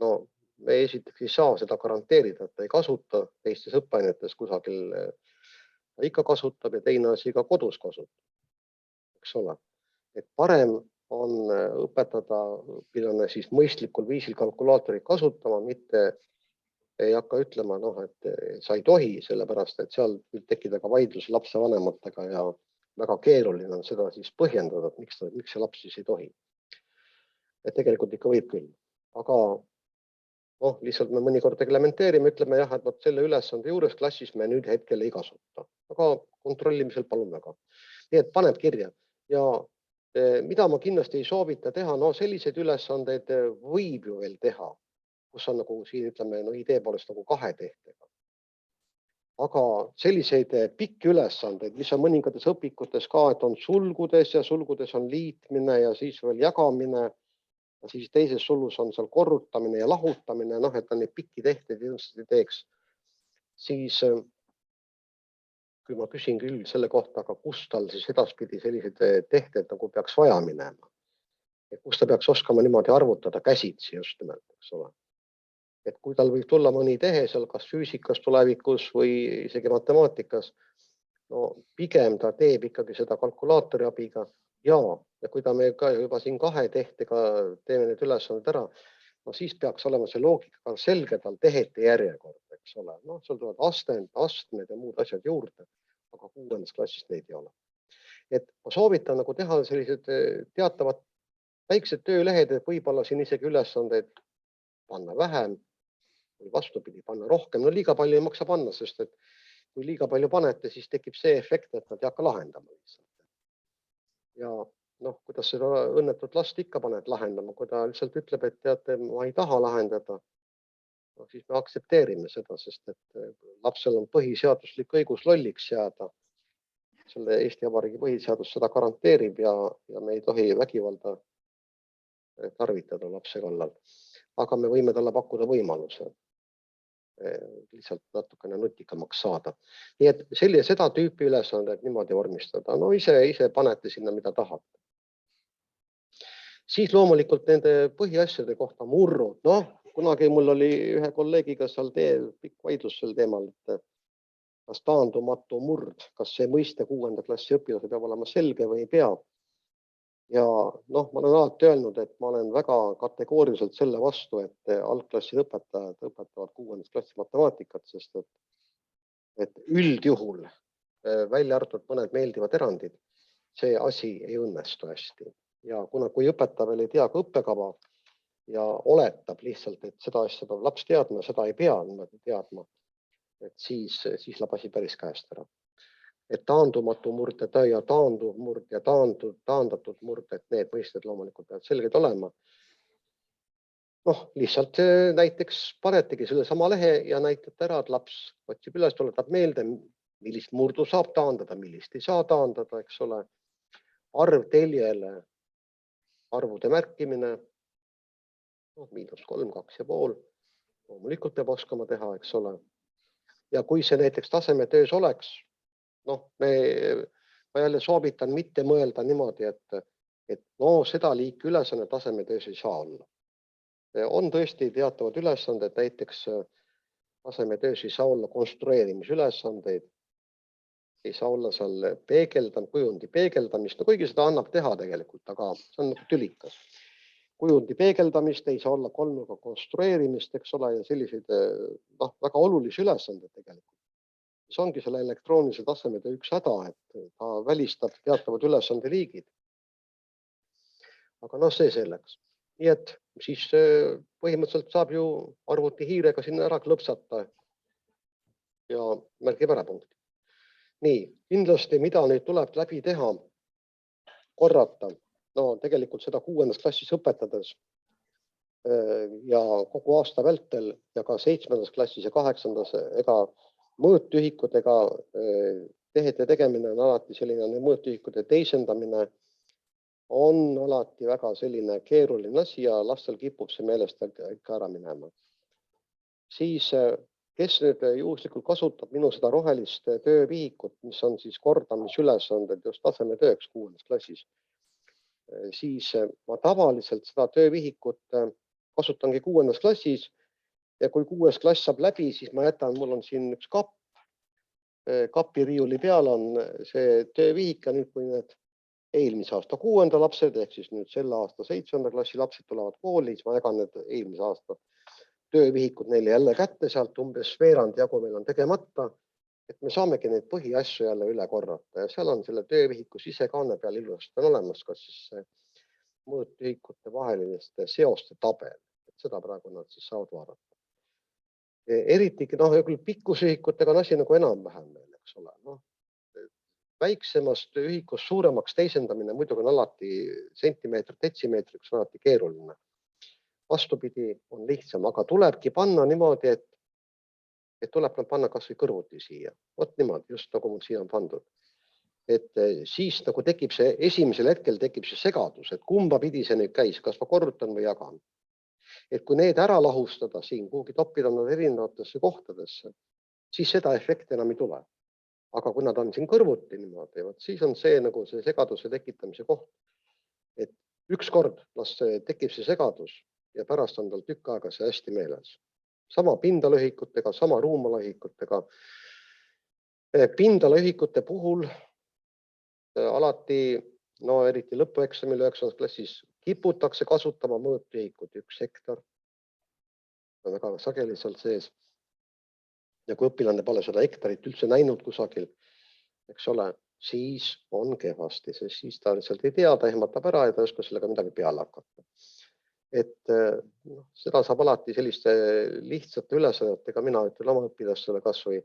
No me esiteks ei saa seda garanteerida, et ta ei kasuta, teistes õppeainetes kusagil ta ikka kasutab ja teine asi ka kodus kasutab, eks ole. Et parem on õpetada õpilane siis mõistlikul viisil kalkulaatorit kasutama, mitte ei hakka ütlema, et sa ei tohi, sellepärast, et seal võib tekkida ka vaidlus lapsevanematega ja väga keeruline on seda siis põhjendada, et miks see laps siis ei tohi. Et tegelikult ikka võib küll, aga lihtsalt me mõnikord reglementeerime, ütleme jah, et selle ülesande juures klassis me nüüd hetkel ei kasuta, aga kontrollimisel palun väga. Nii et paneb kirja ja mida ma kindlasti ei soovita teha, selliseid ülesandeid võib ju veel teha, kus on nagu siin ütleme idee poolest nagu 2 tehtega. Aga selliseid pikki ülesandeid, mis on mõningates õpikutes ka, et on sulgudes ja sulgudes on liitmine ja siis veel jagamine, ja siis teises sulus on seal korrutamine ja lahutamine, et on neid pikki tehteid ilmselt teeks, siis kui ma küsin küll selle kohta, aga kus tal siis edaspidi sellised tehted nagu peaks vaja minema, et kus ta peaks oskama niimoodi arvutada käsitsi just nimelt, eks ole. Et kui tal võib tulla mõni tehe seal kas füüsikas tulevikus või isegi matemaatikas, pigem ta teeb ikkagi seda kalkulaatori abiga ja kui ta me ka juba siin 2 tehtega teeme need ülesanded ära, siis peaks olema see loogika selge tal tehete järjekord, eks ole. Seal tulevad astmed ja muud asjad juurde, aga 6. klassis neid ei ole. Et ma soovitan nagu teha sellised teatavad väiksed töölehed, et võib-olla siin isegi ülesandeid panna vähem või vastupidi, panna rohkem. Liiga palju ei maksa panna, sest et kui liiga palju panete, siis tekib see efekt, et nad ei hakka lahendama lihtsalt. Ja kuidas seda õnnetut last ikka paned lahendama, kui ta lihtsalt ütleb, et teate, ma ei taha lahendada, siis me aktsepteerime seda, sest et lapsel on põhiseaduslik õigus lolliks jääda. Selle Eesti Vabariigi põhiseadus seda garanteerib ja me ei tohi vägivalda tarvitada lapse kallal. Aga me võime talle pakkuda võimaluse lihtsalt natukene nutikamaks saada. Nii et seda tüüpi ülesanded niimoodi vormistada. Ise panete sinna, mida tahate. Siis loomulikult nende põhiasjade kohta murrud. Kunagi mul oli ühe kolleegiga seal pikk vaidlus sel teemal, et kas taandumatu murd, kas see mõiste 6. klassi õpilase peab olema selge või ei pea. Ja ma olen alati öelnud, et ma olen väga kategooriliselt selle vastu, et algklassi õpetajad õpetavad 6. klassi matemaatikat, sest et üldjuhul, välja arvatud mõned meeldivad erandid, see asi ei õnnestu hästi. Ja kui õpetaja veel ei tea ka õppekava ja oletab lihtsalt, et seda asja peab laps teadma, seda ei pea teadma, et siis läheb asi päris käest ära. Et taandumatu murd ja taanduv murd ja taandatud murd, et need mõisted loomulikult peavad selged olema. Lihtsalt näiteks panetegi selle sama lehe ja näitate ära, et laps otsib üles, tuletab meelde, millist murdu saab taandada, millist ei saa taandada, eks ole. Arv teljele, arvude märkimine, -3, 2,5, loomulikult peab oskama teha, eks ole. Ja kui see näiteks tasemetöös oleks, ma jälle soovitan mitte mõelda niimoodi, et seda liiki ülesanne tasemetöös ei saa olla. On tõesti teatavad ülesanded, näiteks tasemetöös ei saa olla konstrueerimisülesandeid, ei saa olla seal kujundi peegeldamist, kuigi seda annab teha tegelikult, aga see on tülikas. kujundi peegeldamist, ei saa olla kolmnurga konstrueerimist, eks ole, ja selliseid väga olulisi ülesandeid tegelikult. See ongi selle elektroonilise tasemetöö üks häda, et ta välistab teatavad ülesandeliigid. Aga see selleks. Nii et siis põhimõtteliselt saab ju arvuti hiirega sinna ära klõpsata ja märgib ära punkti. Nii, kindlasti, mida nüüd tuleb läbi teha, korrata, tegelikult seda 6. klassis õpetades ja kogu aasta vältel ja ka 7. klassis ja 8. ega mõõtühikud ega tehete tegemine on alati selline, mõõtühikute teisendamine on alati väga selline keeruline asi ja lastel kipub see meelest ikka ära minema. Siis, kes nüüd juhuslikult kasutab minu seda rohelist töövihikut, mis on siis kordamisülesanded just tasemetööks 6. klassis, siis ma tavaliselt seda töövihikut kasutangi 6. klassis ja kui 6. klass saab läbi, siis ma jätan, mul on siin üks kapp, kapi riiuli peal on see töövihik ja nüüd, kui need eelmise aasta 6. lapsed ehk siis nüüd selle aasta 7. klassi lapsed tulevad kooli, siis ma jagan need eelmise aasta töövihikud neile jälle kätte, sealt umbes veerand jagu meil on tegemata, et me saamegi neid põhiasju jälle üle korrata ja seal on selle töövihiku sisekaane peal ilusasti on olemas ka siis mõõtühikute vaheliste seoste tabel, et seda praegu nad siis saavad vaadata. Eriti küll pikkusühikutega on asi nagu enam-vähem meil, eks ole. Väiksemast ühikust suuremaks teisendamine muidugi on alati sentimeetrit detsimeetriks on alati keeruline. Vastupidi on lihtsam, aga tulebki panna niimoodi, et tuleb panna kas või kõrvuti siia. Vot niimoodi, just nagu mul siia on pandud. Et siis nagu tekib see, esimesel hetkel tekib see segadus, et kumba pidi see nüüd käis, kas ma korrutan või jagan. Et kui need ära lahustada siin, kuhugi toppida nad erinevatesse kohtadesse, siis seda efekti enam ei tule. Aga kui nad on siin kõrvuti niimoodi, siis on see nagu see segaduse tekitamise koht. Et ükskord tekib see segadus ja pärast on tal tükk aega see hästi meeles. Sama pindalõhikutega, sama ruumalõhikutega. Pindalõhikute puhul alati, eriti lõpueksamil 9. klassis, kiputakse kasutama mõõtühikut 1 hektar. Väga sageli seal sees. Ja kui õpilane pole seda hektarit üldse näinud kusagil, eks ole, siis on kehvasti, sest siis ta lihtsalt ei tea, ta ehmatab ära ja ta ei oska sellega midagi peale hakata. Et seda saab alati selliste lihtsate ülesannetega, mina ütlen oma õpilastele kas või,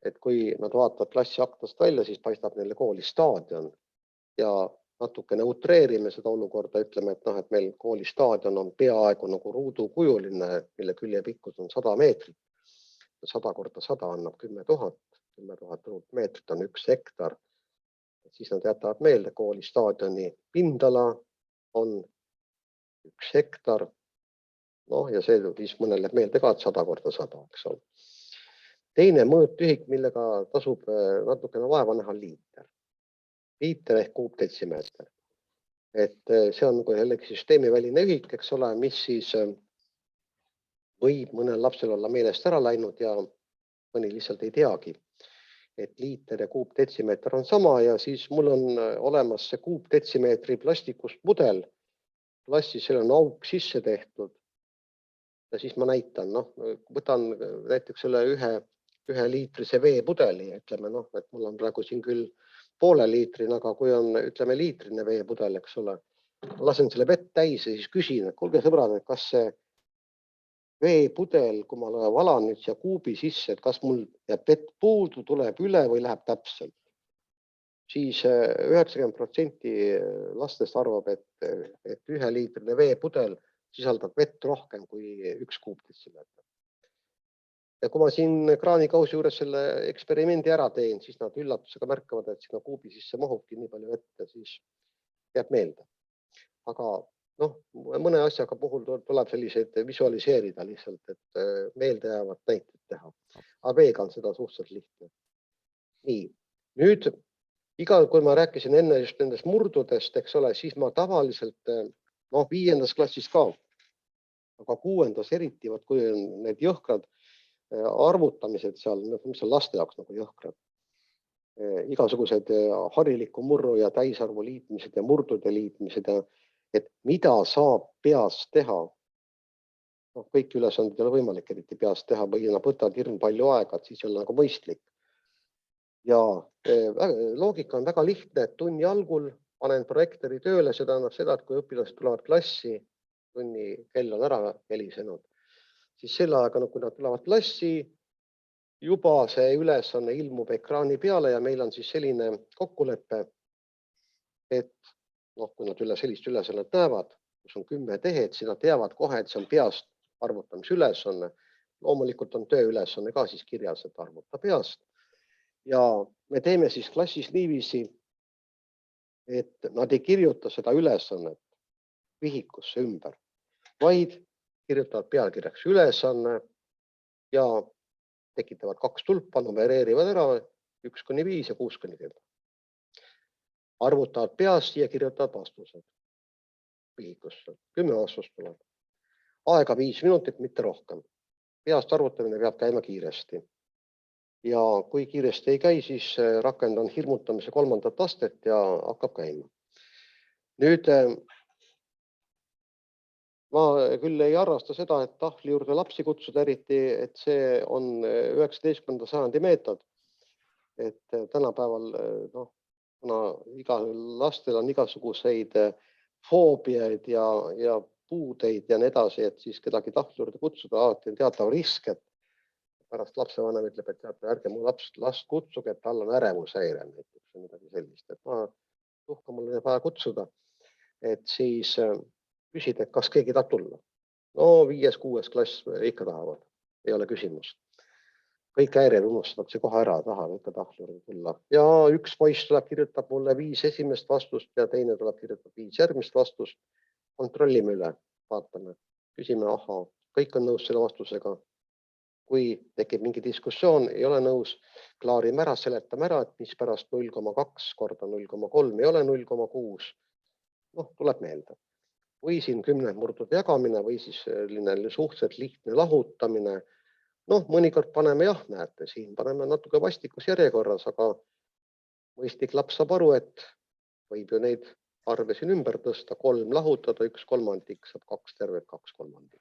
et kui nad vaatavad klassi aknast välja, siis paistab neile kooli staadion ja natukene utreerime seda olukorda, ütleme, et meil kooli staadion on peaaegu nagu ruudukujuline, mille külje pikkus on 100 meetrit. 100 korda 100 annab 10 000, 10 000 ruutmeetrit on 1 hektar. Siis nad jätavad meelde, kooli staadioni pindala on 1 hektar. Ja see siis mõnele meelde ka, et 100 korda 100, eks ole. Teine mõõtühik, millega tasub natukene vaeva näha, liiter. Liiter ehk kuupdetsimeeter. Et see on jällegi süsteemiväline ühik, eks ole, mis siis võib mõnel lapsel olla meelest ära läinud ja mõni lihtsalt ei teagi, et liiter ja kuupdetsimeeter on sama ja siis mul on olemas see kuupdetsimeetri plastikust mudel. Plastis seal on auk sisse tehtud ja siis ma näitan, võtan näiteks selle ühe liitrise veepudeli ja ütleme, et mul on praegu siin küll poole liitrine, aga kui on, ütleme, liitrine veepudel, eks ole, lasen selle vett täis ja siis küsin, et kuulge sõbrad, et kas see veepudel, kui ma valan nüüd siia kuubi sisse, et kas mul jääb vett puudu, tuleb üle või läheb täpselt. Siis 90% lastest arvab, et 1 liitrine veepudel sisaldab vett rohkem kui 1 kuupdetsimeeter. Ja kui ma siin kraanikausi juures selle eksperimendi ära teen, siis nad üllatusega märkavad, et sinna kuubi sisse mahubki nii palju vett ja siis jääb meelde. Aga mõne asjaga puhul tuleb selliseid visualiseerida lihtsalt, et meelde jäävad näited teha. Aga veega on seda suhteliselt lihtne. Nii, nüüd kui ma rääkisin enne just nendest murdudest, eks ole, siis ma tavaliselt 5. klassis ka, aga 6. eriti, kui on need jõhkrad arvutamised seal, mis on laste jaoks nagu jõhkrad. Igasugused hariliku murru ja täisarvu liitmised ja murdude liitmised ja et mida saab peas teha. No, kõik ülesanded ei ole võimalik eriti peas teha või nad võtavad hirm palju aega, et siis ei ole nagu mõistlik. Ja loogika on väga lihtne, et tunni algul panen projektori tööle, see tähendab seda, et kui õpilased tulevad klassi, tunni kell on ära helisenud, siis selle ajaga, kui nad tulevad klassi, juba see ülesanne ilmub ekraani peale ja meil on siis selline kokkulepe, et kui nad sellist ülesannet näevad, kus on 10 tehet, siis nad teavad kohe, et see on peast arvutamise ülesanne. Loomulikult on tööülesanne ka siis kirjas, et arvuta peast. Ja me teeme siis klassis niiviisi, et nad ei kirjuta seda ülesannet vihikusse ümber, vaid kirjutavad pealkirjaks ülesanne ja tekitavad 2 tulpa, numereerivad ära 1–5 ja 6–10. Arvutavad peast ja kirjutavad vastused vihikusse. 10 vastust tuleb. Aega 5 minutit, mitte rohkem. Peast arvutamine peab käima kiiresti. Ja kui kiiresti ei käi, siis rakendan hirmutamise 3. astet ja hakkab käima. Nüüd ma küll ei arvasta seda, et tahvli juurde lapsi kutsuda eriti, et see on 19. sajandi meetod. Et tänapäeval, kuna igal lastel on igasuguseid foobiaid ja puudeid ja nii edasi, et siis kedagi tahvli juurde kutsuda, alati on teatav risk, et pärast lapsevanem ütleb, et teate, ärge mu last kutsuge, et tal on ärevushäire näiteks või midagi sellist. Et tuhka mul ei vaja kutsuda, et siis küsida, et kas keegi tahab tulla. No 5.–6. klass ikka tahavad, ei ole küsimus. Kõik häired unustatakse kohe ära, tahavad ikka tahvli juurde tulla. Ja üks poiss tuleb, kirjutab mulle 5 esimest vastust ja teine tuleb, kirjutab 5 järgmist vastust. Kontrollime üle, vaatame, küsime, ahaa, kõik on nõus selle vastusega. Kui tekib mingi diskussioon, ei ole nõus, klaarime ära, seletame ära, et mis pärast 0,2 korda 0,3 ei ole 0,6. Tuleb meelde. Või siin 10 murdude jagamine või siis suhteliselt lihtne lahutamine. Mõnikord paneme näete, siin paneme natuke vastikus järjekorras, aga mõistlik laps saab aru, et võib ju neid arve siin ümber tõsta, 3 lahutada, 1/3 saab 2 tervet 2/3.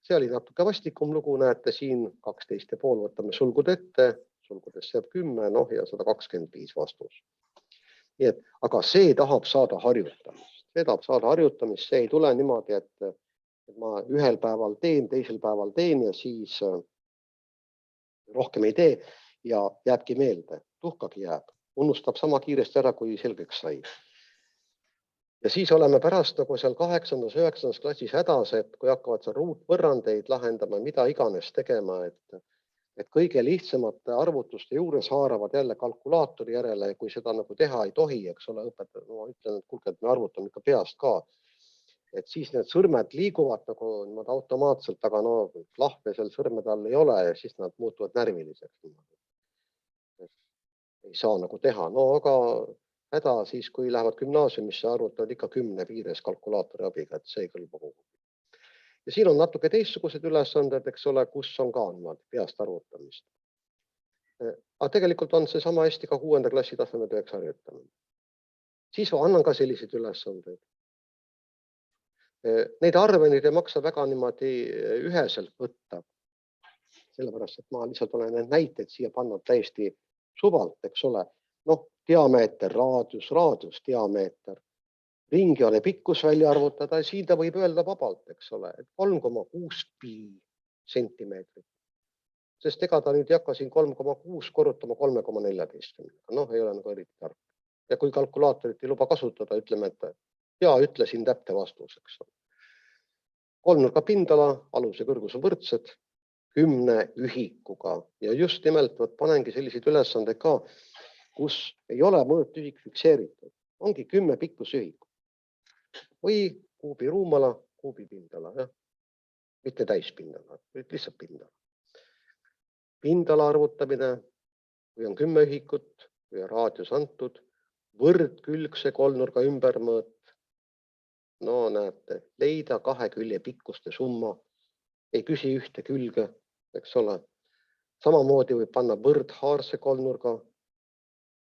See oli natuke vastikum lugu, näete siin 12,5 võtame sulgud ette, sulgudest jääb 10, ja 125 vastus. Nii et, aga see tahab saada harjutamist. See ei tule niimoodi, et ma ühel päeval teen, teisel päeval teen ja siis rohkem ei tee ja jääbki meelde, tuhkagi jääb. Unustab sama kiiresti ära, kui selgeks sai. Ja siis oleme pärast seal 8. ja 9. klassis hädas, et kui hakkavad seal ruutvõrrandeid lahendama, mida iganes tegema, et kõige lihtsamate arvutuste juures haaravad jälle kalkulaatori järele, kui seda nagu teha ei tohi, eks ole, õpetaja, ma ütlen, et kuulge, et me arvutame ikka peast ka. Et siis need sõrmed liiguvad nagu automaatselt, aga lahve seal sõrmede all ei ole ja siis nad muutuvad närviliseks. Ei saa nagu teha, aga häda siis, kui lähevad gümnaasiumisse, arvutavad ikka 10 piires kalkulaatori abiga, et see ei kõlba kogu. Ja siin on natuke teistsugused ülesanded, eks ole, kus on ka peast arvutamist. Aga tegelikult on see sama hästi ka 6. klassi tasemetööks harjutamine. Siis annan ka selliseid ülesandeid. Neid arve ei maksa väga niimoodi üheselt võtta. Sellepärast, et ma lihtsalt olen need näiteid siia pannud täiesti suvalt, eks ole. Diameeter, raadius, diameeter. Ringjoone pikkus välja arvutada ja siin ta võib öelda vabalt, eks ole, et 3,6 pi sentimeetrit. Sest ega ta nüüd ei hakka siin 3,6 korrutama 3,14. Ei ole nagu eriti tark. Ja kui kalkulaatorit ei luba kasutada, ütleme, et ütlesin täpne vastus, eks ole. Kolmnurga pindala, alus ja kõrgus on võrdsed 10 ühikuga ja just nimelt panengi selliseid ülesandeid ka, kus ei ole mõõtühik fikseeritud. Ongi 10 pikkusühikut. Või kuubi ruumala, kuubi pindala, mitte täispindala, lihtsalt pindala. Pindala arvutamine, kui on 10 ühikut, kui on raadius antud, võrdkülgse kolmnurga ümbermõõt. Näete, leida 2 külje pikkuste summa, ei küsi ühte külge, eks ole. Samamoodi võib panna võrdhaarse kolmnurga,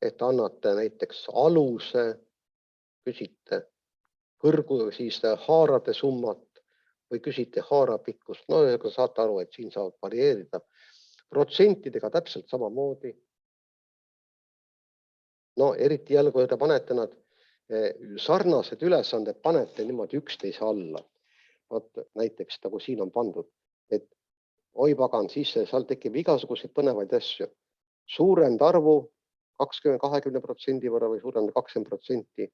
et annate näiteks aluse, küsite kõrgu siis haarade summat või küsite haarapikkust. No ja saate aru, et siin saavad varieerida protsentidega täpselt samamoodi. No eriti jälle, kui te panete nad sarnased ülesanded, panete niimoodi üksteise alla. Vot näiteks nagu siin on pandud, et oi pagan, siis seal tekib igasuguseid põnevaid asju. Suurenda arvu 20% võrra või suurenda 20%.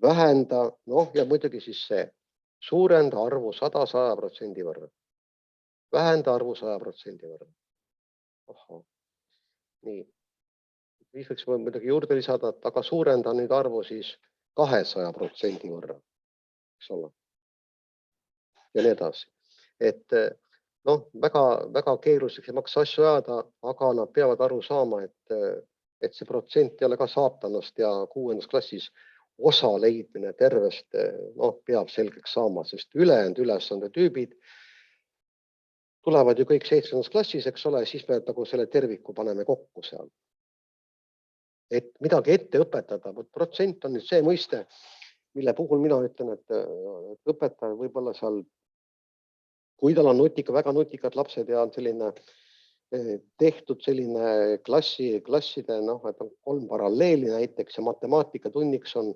Vähenda, noh ja muidugi siis see. Suurenda arvu 100% võrra. Vähenda arvu 100% võrra. Oho. Nii. Siis võiks muidugi juurde lisada, aga suurenda nüüd arvu siis 200% võrra. Eks ole. Ja nii edasi. Et noh, väga keeruliseks ei maksa asju ajada, aga nad peavad aru saama, et see protsent ei ole ka saatanast ja 6. klassis osa leidmine tervest peab selgeks saama, sest ülejäänud ülesande tüübid tulevad ju kõik 7. klassis, eks ole, siis me nagu selle terviku paneme kokku seal. Et midagi ette õpetada, protsent on nüüd see mõiste, mille puhul mina ütlen, et õpetaja võib-olla seal, kui tal on väga nutikad lapsed ja on selline tehtud selline klasside, et on 3 paralleeli näiteks ja matemaatikatunniks on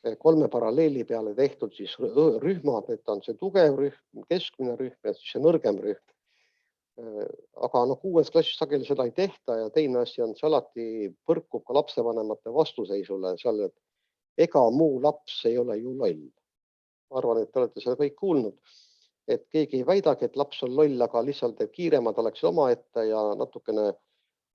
3 paralleeli peale tehtud siis rühmad, et on see tugev rühm, keskmine rühm ja siis see nõrgem rühm. Aga 6. klassis sageli seda ei tehta ja teine asi on, see alati põrkub ka lapsevanemate vastuseisule seal, et ega muu laps ei ole ju loll. Ma arvan, et te olete seda kõik kuulnud, et keegi ei väidagi, et laps on loll, aga lihtsalt kiiremad oleks omaette ja natukene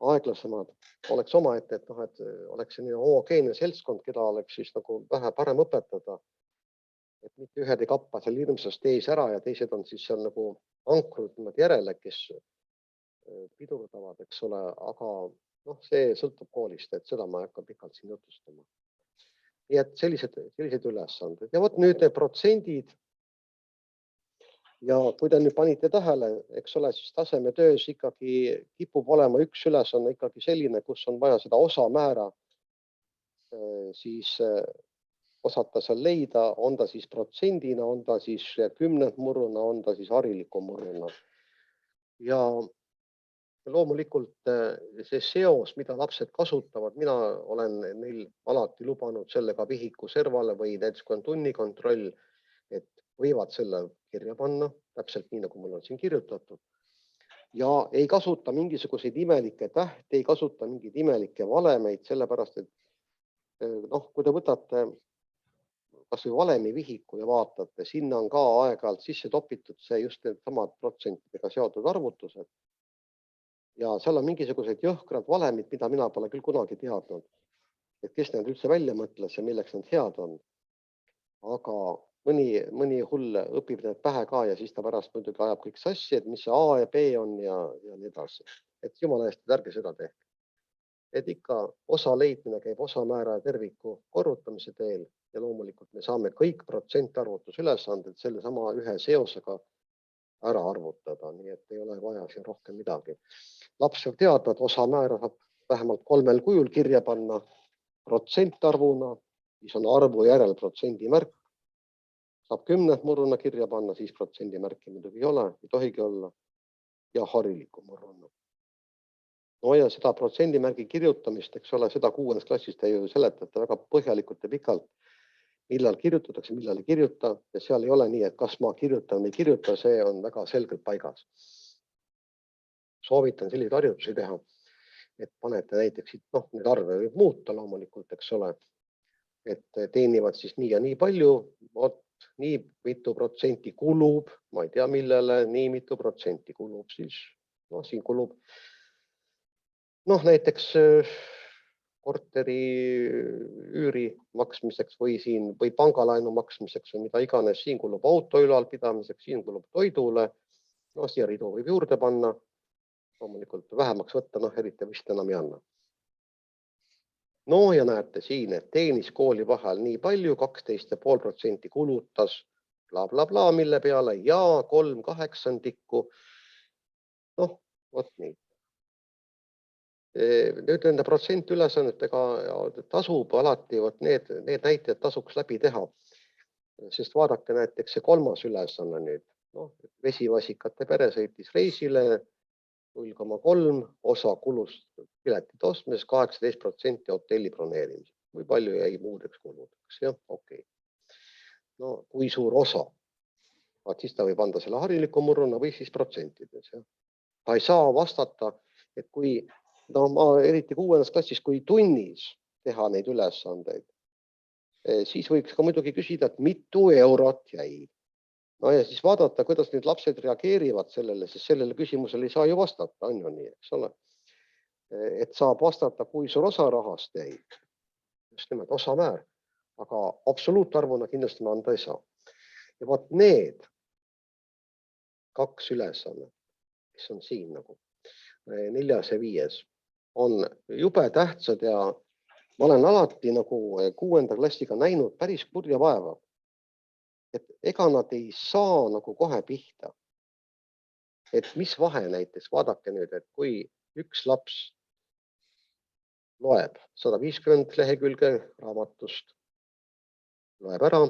aeglasemad oleks omaette, et oleks selline homogeenne seltskond, keda oleks siis nagu vähe parem õpetada. Et mitte ühed ei kappa seal hirmsasti ees ära ja teised on siis seal nagu ankrud järele, kes pidurdavad, eks ole, aga see sõltub koolist, et seda ma ei hakka pikalt siin jutustama. Nii et sellised ülesanded. Ja vot nüüd need protsendid. Ja kui te nüüd panite tähele, eks ole, siis tasemetöös ikkagi kipub olema üks ülesanne ikkagi selline, kus on vaja seda osamäära siis osata seal leida, on ta siis protsendina, on ta siis kümnendmurruna, on ta siis hariliku murruna. Ja loomulikult see seos, mida lapsed kasutavad, mina olen neil alati lubanud sellega vihiku servale või näiteks kui on tunnikontroll, et võivad selle kirja panna, täpselt nii, nagu mul on siin kirjutatud. Ja ei kasuta mingisuguseid imelikke tähti, ei kasuta mingeid imelikke valemeid, sellepärast, et kui te võtate kas või valemi vihiku ja vaatate, sinna on ka aeg-ajalt sisse topitud see just need samad protsentidega seotud arvutused. Ja seal on mingisugused jõhkrad valemid, mida mina pole küll kunagi teadnud, et kes need üldse välja mõtles ja milleks nad head on. Aga mõni hull õpib need pähe ka ja siis ta pärast muidugi ajab kõik sassi, et mis see A ja B on ja nii edasi. Et jumala eest, ärge seda tehke. Et ikka osa leidmine käib osamäära ja terviku korrutamise teel ja loomulikult me saame kõik protsentarvutusülesanded selle sama ühe seosega ära arvutada, nii et ei ole vaja siin rohkem midagi. Laps peab teadma, et osamäära saab vähemalt 3 kujul kirja panna protsentarvuna, siis on arvu järel protsendimärk. Saab kümnendmurruna kirja panna, siis protsendimärki muidugi ei ole, ei tohigi olla ja hariliku murruna. No ja seda protsendimärgi kirjutamist, eks ole, seda 6. klassis te ju seletate väga põhjalikult ja pikalt, millal kirjutatakse, millal ei kirjuta ja seal ei ole nii, et kas ma kirjutan või ei kirjuta, see on väga selgelt paigas. Soovitan selliseid harjutusi teha, et panete näiteks, need arve võib muuta loomulikult, eks ole, et teenivad siis nii ja nii palju, nii mitu protsenti kulub, ma ei tea millele, nii mitu protsenti kulub siis, siin kulub näiteks korteri üüri maksmiseks või pangalaenu maksmiseks või mida iganes, siin kulub auto ülalpidamiseks, siin kulub toidule, siia ridu võib juurde panna, loomulikult vähemaks võtta, eriti vist enam ei anna. Ja näete siin, et teenis kooli vahel nii palju, 12,5% kulutas, bla, bla, bla, mille peale ja 3/8. Vot nii. Nüüd nende protsentülesannetega tasub alati, need näitajad tasuks läbi teha. Sest vaadake näiteks see kolmas ülesanne nüüd. Vesivasikate pere sõitis reisile 0,3 osa kulust piletite ostmises, 18% hotelli broneerimisel. Kui palju jäi muudeks kuludeks? Jah, okei. No kui suur osa? Siis ta võib anda selle hariliku murruna või siis protsentides. Ta ei saa vastata, et kui ma eriti 6. klassis, kui tunnis teha neid ülesandeid, siis võiks ka muidugi küsida, et mitu eurot jäi. No ja siis vaadata, kuidas need lapsed reageerivad sellele, sest sellele küsimusele ei saa ju vastata, on ju nii, eks ole. Et saab vastata, kui suur osa rahast jäi. Just nimelt osamäär, aga absoluutarvuna kindlasti me anda ei saa. Ja vaat need 2 ülesannet, mis on siin nagu 4. ja 5, on jube tähtsad ja ma olen alati nagu 6. klassiga näinud päris kurja vaeva. Et ega nad ei saa nagu kohe pihta. Et mis vahe näiteks, vaadake nüüd, et kui üks laps loeb 150 lehekülge raamatust, loeb ära,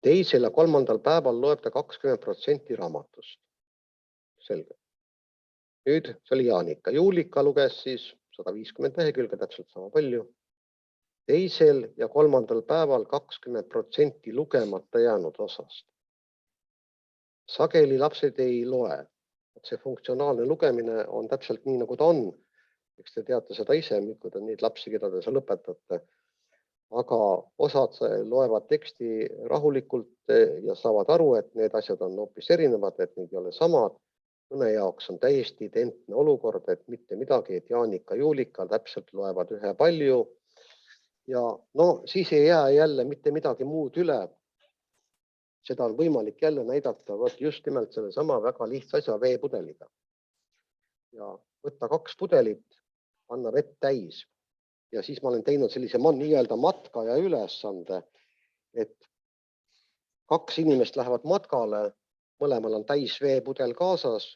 teisel ja 3. päeval loeb ta 20% raamatust. Selge. Nüüd see oli Jaanika. Juulika luges siis 150 lehekülge, täpselt sama palju. Teisel ja 3. päeval 20% lugemata jäänud osast. Sageli lapsed ei loe. See funktsionaalne lugemine on täpselt nii, nagu ta on. Eks te teate seda ise, kui te neid lapsi, keda te seal õpetate. Aga osad loevad teksti rahulikult ja saavad aru, et need asjad on hoopis erinevad, et need ei ole samad. Mõne jaoks on täiesti identne olukord, et mitte midagi, et Jaanika, Juulika täpselt loevad ühe palju. Ja siis ei jää jälle mitte midagi muud üle. Seda on võimalik jälle näidata just nimelt selle sama väga lihtsa asja veepudeliga. Ja võtta 2 pudelit, panna vett täis. Ja siis ma olen teinud sellise nii-öelda matka ja ülesande, et 2 inimest lähevad matkale, mõlemal on täis veepudel kaasas.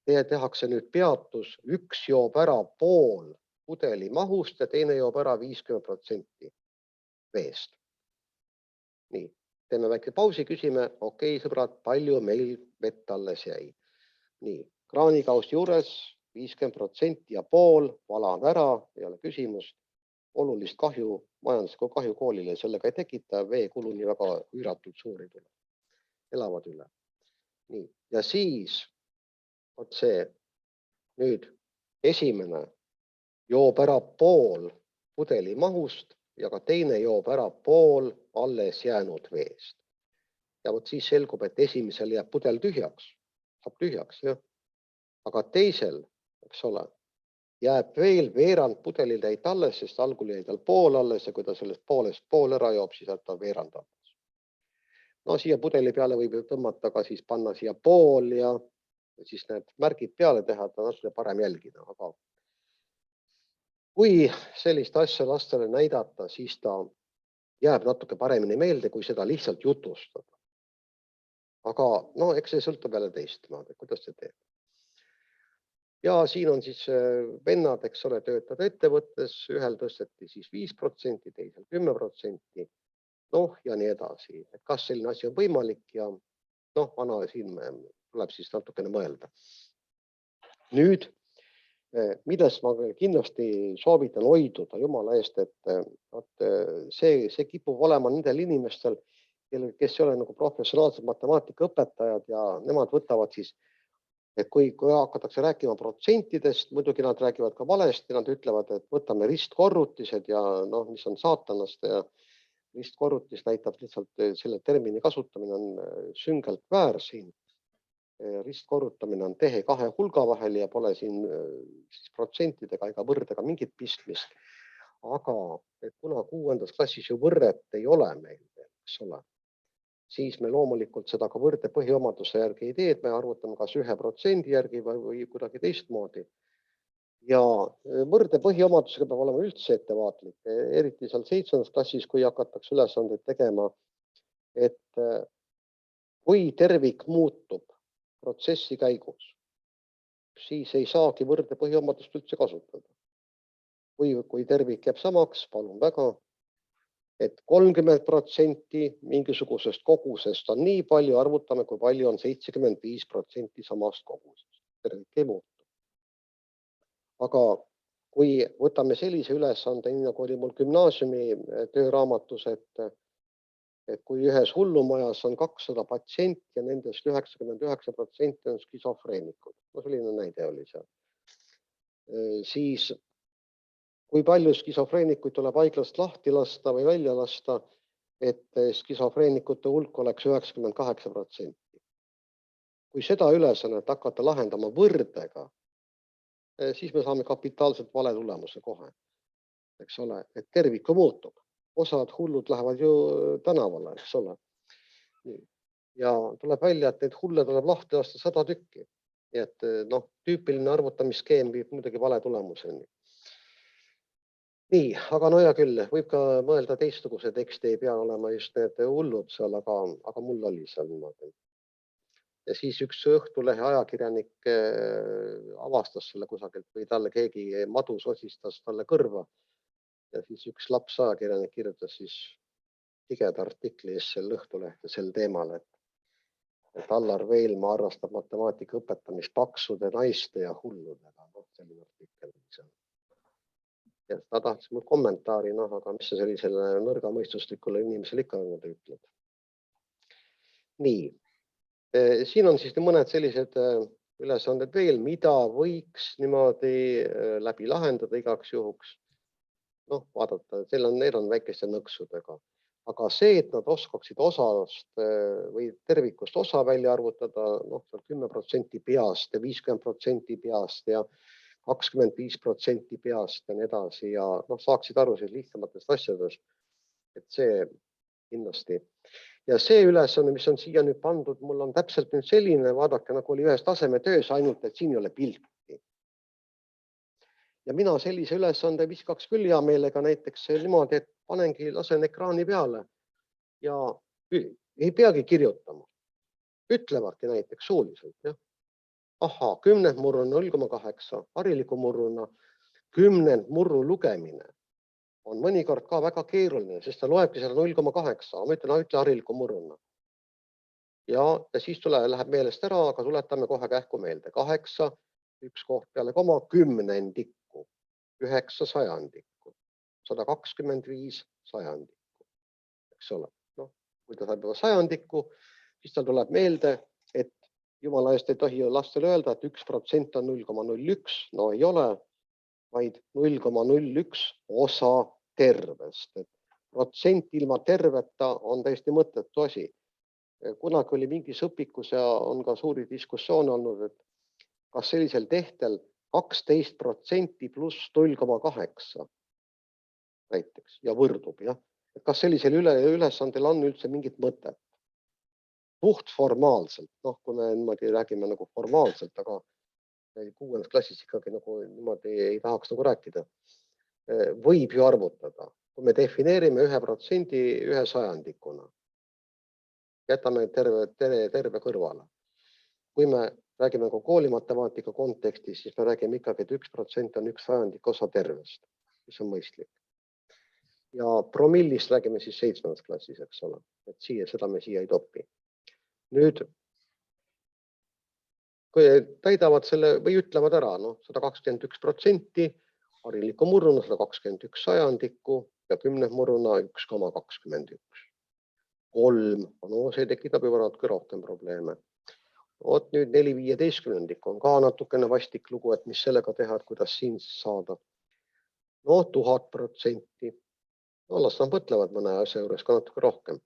Tehakse nüüd peatus, üks joob ära pool pudeli mahust ja teine joob ära 50% veest. Nii, teeme väike pausi, küsime, okei, sõbrad, palju meil vett alles jäi. Nii, kraanikausi juures 50% ja pool, valan ära, ei ole küsimust. Olulist kahju, majanduslikku kahju koolile sellega ei tekita, veekulu nii väga üüratult suuri tuleb. Elavad üle. Nii, ja siis see nüüd esimene joob ära pool pudeli mahust ja ka teine joob ära pool alles jäänud veest. Ja siis selgub, et esimesel jääb pudel tühjaks, saab tühjaks, jah. Aga teisel, eks ole, jääb veel veerand pudelil jäid alles, sest algul jäi tal pool alles ja kui ta sellest poolest pool ära joob, siis jääb ta veerand alles. Siia pudeli peale võib tõmmata ka siis panna siia pool ja siis need märgid peale teha, et natuke parem jälgida. Aga kui sellist asja lastele näidata, siis ta jääb natuke paremini meelde, kui seda lihtsalt jutustada. Aga eks see sõltub jälle teist, kuidas see teeb. Ja siin on siis vennad, eks ole, töötavad ettevõttes, ühel tõsteti siis 5%, teisel 10%, ja nii edasi. Et kas selline asi on võimalik ja vana siin tuleb siis natukene mõelda. Nüüd, millest ma kindlasti soovitan hoiduda jumala eest, et see kipub olema nendel inimestel, kes ei ole nagu professionaalsed matemaatikaõpetajad ja nemad võtavad siis, et kui hakatakse rääkima protsentidest, muidugi nad räägivad ka valesti, nad ütlevad, et võtame ristkorrutised ja mis on saatanast ja ristkorrutis näitab lihtsalt selle termini kasutamine on süngelt väär siin. Ristkorrutamine on tehe 2 hulga vahel ja pole siin protsentidega ega võrdega mingit pistmist. Aga kuna 6. klassis ju võrret ei ole meil, eks ole, siis me loomulikult seda ka võrde põhiomaduse järgi ei tee, et me arvutame kas 1% järgi või kuidagi teistmoodi. Ja võrde põhiomadusega peab olema üldse ettevaatlik, eriti seal 7. klassis, kui hakatakse ülesandeid tegema, et kui tervik muutub protsessi käigus, siis ei saagi võrde põhiomadust üldse kasutada. Kui tervik jääb samaks, palun väga, et 30% mingisugusest kogusest on nii palju, arvutame, kui palju on 75% samast kogusest. Tervik ei muutu. Aga kui võtame sellise ülesande, nii nagu oli mul gümnaasiumi tööraamatus, et kui ühes hullumajas on 200 patsienti ja nendest 99% on skisofreenikud, no selline näide oli seal, siis kui palju skisofreenikuid tuleb haiglast lahti lasta või välja lasta, et skisofreenikute hulk oleks 98%. Kui seda ülesannet hakata lahendama võrdega, siis me saame kapitaalselt vale tulemuse kohe, eks ole, et tervik muutub. Osad hullud lähevad ju tänavale, eks ole. Ja tuleb välja, et need hulle tuleb lahti lasta 100 tükki. Nii et tüüpiline arvutamisskeem viib muidugi vale tulemuseni. Nii, aga no hea küll, võib ka mõelda teistsuguse teksti, ei pea olema just need hullud seal, aga mul oli seal niimoodi. Ja siis üks Õhtulehe ajakirjanik avastas selle kusagilt või talle keegi madus osistas talle kõrva. Ja siis üks laps ajakirjanik kirjutas siis tigeda artikli sel Õhtulehte sel teemal, et Allar Veelmaa arvastab matemaatika õpetamist paksude naiste ja hulludega. Selline artikkel. Ja ta tahtis mul kommentaari, aga mis sa sellisele nõrgamõistuslikule inimesele ikka ütled. Nii, siin on siis mõned sellised ülesanded veel, mida võiks niimoodi läbi lahendada igaks juhuks. Vaadata, need on väikeste nõksudega. Aga see, et nad oskaksid osast või tervikust osa välja arvutada, 10% peast ja 50% peast ja 25% peast ja nii edasi ja saaksid aru lihtsamatest asjadest, et see kindlasti. Ja see ülesanne, mis on siia nüüd pandud, mul on täpselt nüüd selline, vaadake, nagu oli ühes tasemetöös, ainult et siin ei ole pilti. Ja mina sellise ülesande viskaks küll hea meelega näiteks niimoodi, et panengi, lasen ekraani peale ja ei peagi kirjutama. Ütlevadki näiteks suuliselt, jah. 10 murru 0,8 hariliku murruna 10 murru lugemine on mõnikord ka väga keeruline, sest ta loebki seda 0,8, ma ütlen, ütle hariliku murruna. Ja siis läheb meelest ära, aga tuletame kohe kähku meelde. 8, üks koht peale koma, 10ndikku, 9 sajandikku, 125 sajandikku, eks ole. Kui ta saab juba sajandikku, siis tal tuleb meelde, et jumala eest ei tohi lastele öelda, et 1% on 0,01, no ei ole, vaid 0,01 osa tervest. Protsent ilma terveta on täiesti mõttetu asi. Kunagi oli mingis õpikus ja on ka suuri diskussioone olnud, et kas sellisel tehtel 12% pluss 0,8 näiteks ja võrdub, jah. Et kas sellisel ülesandel on üldse mingit mõtet? Puht formaalselt, kui me niimoodi räägime nagu formaalselt, aga 6. klassis ikkagi nagu niimoodi ei tahaks nagu rääkida. Võib ju arvutada, kui me defineerime 1% 1 sajandikuna. Jätame terve kõrvale. Kui me räägime koolimatemaatika kontekstis, siis me räägime ikkagi, et 1% on 1 sajandik osa tervest, mis on mõistlik. Ja promillist räägime siis 7. klassis, eks ole, et seda me siia ei topi. Nüüd, kui täidavad selle või ütlevad ära, 121%, hariliku murruna 121 sajandikku ja 10 murruna 1,21. 3, see tekitab juba natuke rohkem probleeme. Nüüd 4/15 on ka natukene vastik lugu, et mis sellega teha, et kuidas siin saada. 1000%. Las nad mõtlevad mõne asja juures ka natuke rohkem.